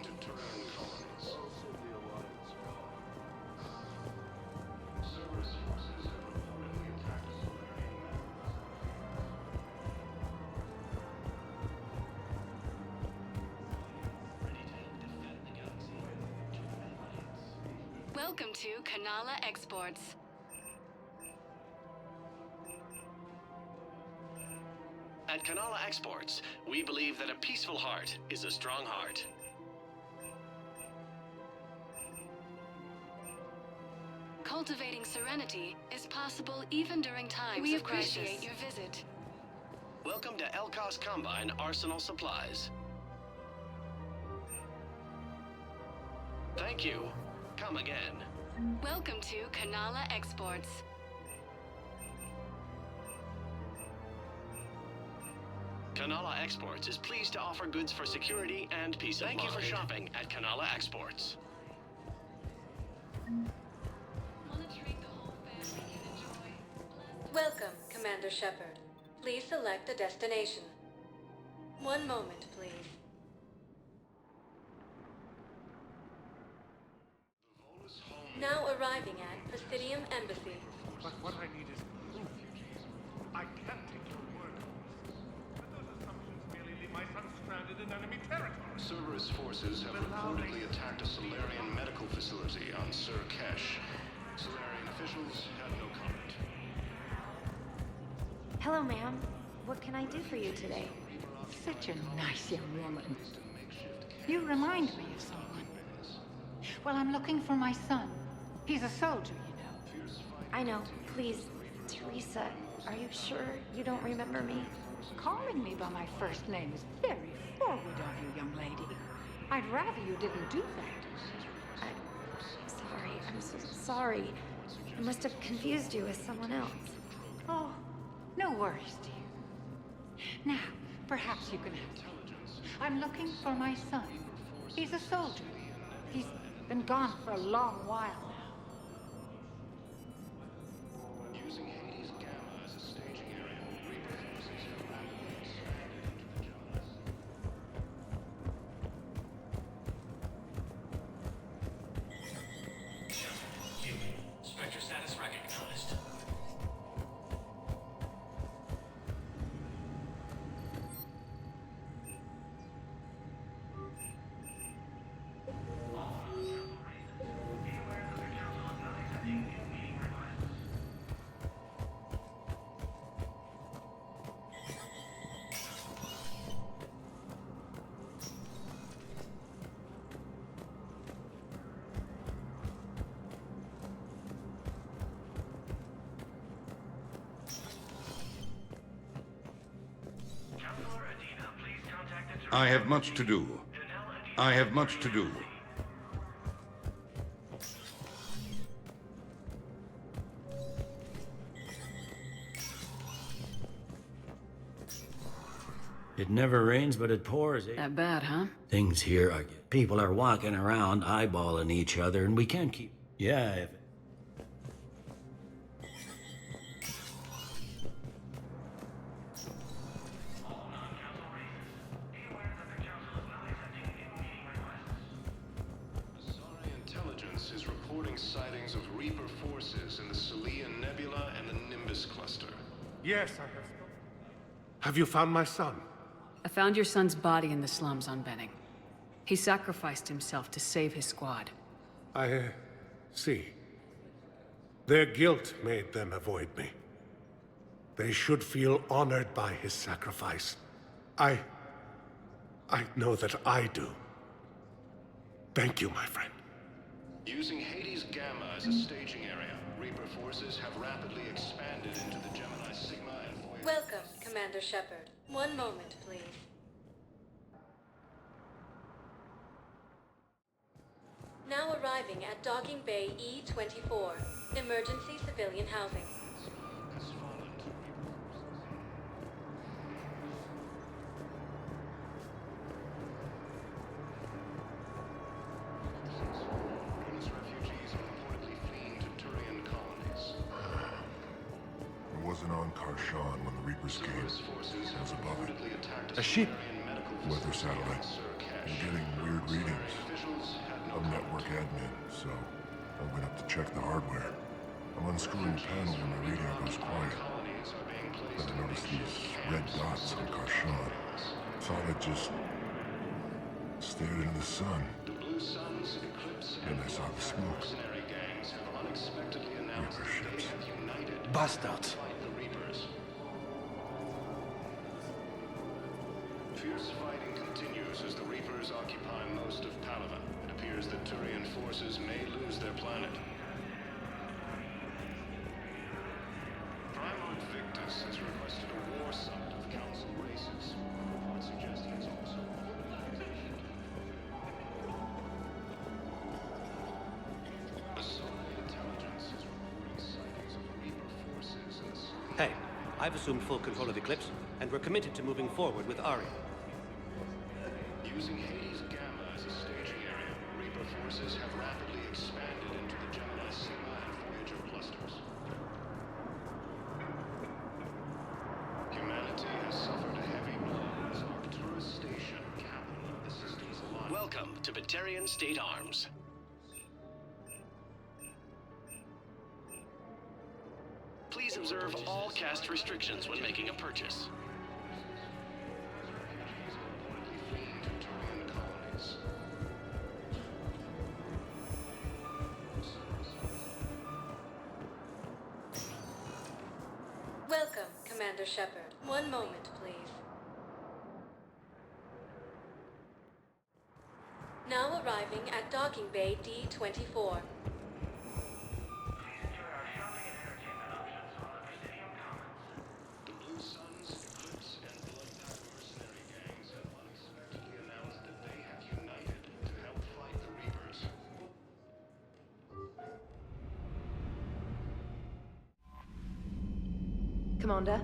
Welcome to Kanala Exports. At Kanala Exports, we believe that a peaceful heart is a strong heart. Cultivating serenity is possible even during times of crisis. We appreciate your visit. Welcome to Elkos Combine Arsenal Supplies. Thank you. Come again. Welcome to Kanala Exports. Kanala Exports is pleased to offer goods for security and peace of mind. Thank you for shopping at Kanala Exports. Welcome, Commander Shepard. Please select a destination. One moment, please. Now arriving at Presidium Embassy. But what I need is proof, Eugene. I can't take your word on this. But those assumptions merely leave my son stranded in enemy territory. Cerberus forces have reportedly attacked a Solarian medical facility on Sir Kesh. Solarian officials had no comment. Hello, ma'am. What can I do for you today? Such a nice young woman. You remind me of someone. Well, I'm looking for my son. He's a soldier, you know. I know. Please, Teresa, are you sure you don't remember me? Calling me by my first name is very forward of you, young lady. I'd rather you didn't do that. I'm so sorry. I must have confused you with someone else. Oh, no worries, dear. Now, perhaps you can help me. I'm looking for my son. He's a soldier. He's been gone for a long while now. Using Hades Gamma as a staging area, Reaper forces have rapidly expanded into the Jonas. Human. Spectre status recognized. I have much to do. I have much to do. It never rains, but it pours. That bad, huh? Things here are... People are walking around eyeballing each other, and we can't keep... Yeah, if... Intelligence is reporting sightings of Reaper forces in the Celian Nebula and the Nimbus cluster. Yes, I have. Have you found my son? I found your son's body in the slums on Benning. He sacrificed himself to save his squad. I see. Their guilt made them avoid me. They should feel honored by his sacrifice. I know that I do. Thank you, my friend. Using Hades Gamma as a staging area, Reaper forces have rapidly expanded into the Gemini Sigma and Voyager. Welcome, Commander Shepard. One moment, please. Now arriving at Docking Bay E-24, emergency civilian housing. It wasn't on Karshan when the Reapers came. It was above it. A ship? Weather satellite. I'm getting weird readings. I'm network admin, so I went up to check the hardware. I'm unscrewing the panel when the radio goes quiet. Then I noticed these red dots on Karshan. Thought I just stared into the sun. Then I saw the smoke. Reaper ships. Bastards. Fierce fighting continues as the Reapers occupy most of Palaven. It appears that Turian forces may lose their planet. Primarch Victus has requested a war summit of Council races. Reports suggest he is also organization. Assault intelligence is reporting sightings of Reaper forces in the... Hey, I've assumed full control of Eclipse, and we're committed to moving forward with Aria. Using Hades Gamma as a staging area, Reaper forces have rapidly expanded into the Gemini Sigma and Voyager clusters. Humanity has suffered a heavy blow as Arcturus Station, capital of the system's alliance. Welcome to Batarian State Arms. Please observe all caste restrictions when making a purchase. Welcome, Commander Shepard. One moment, please. Now arriving at Docking Bay D-24. Commander,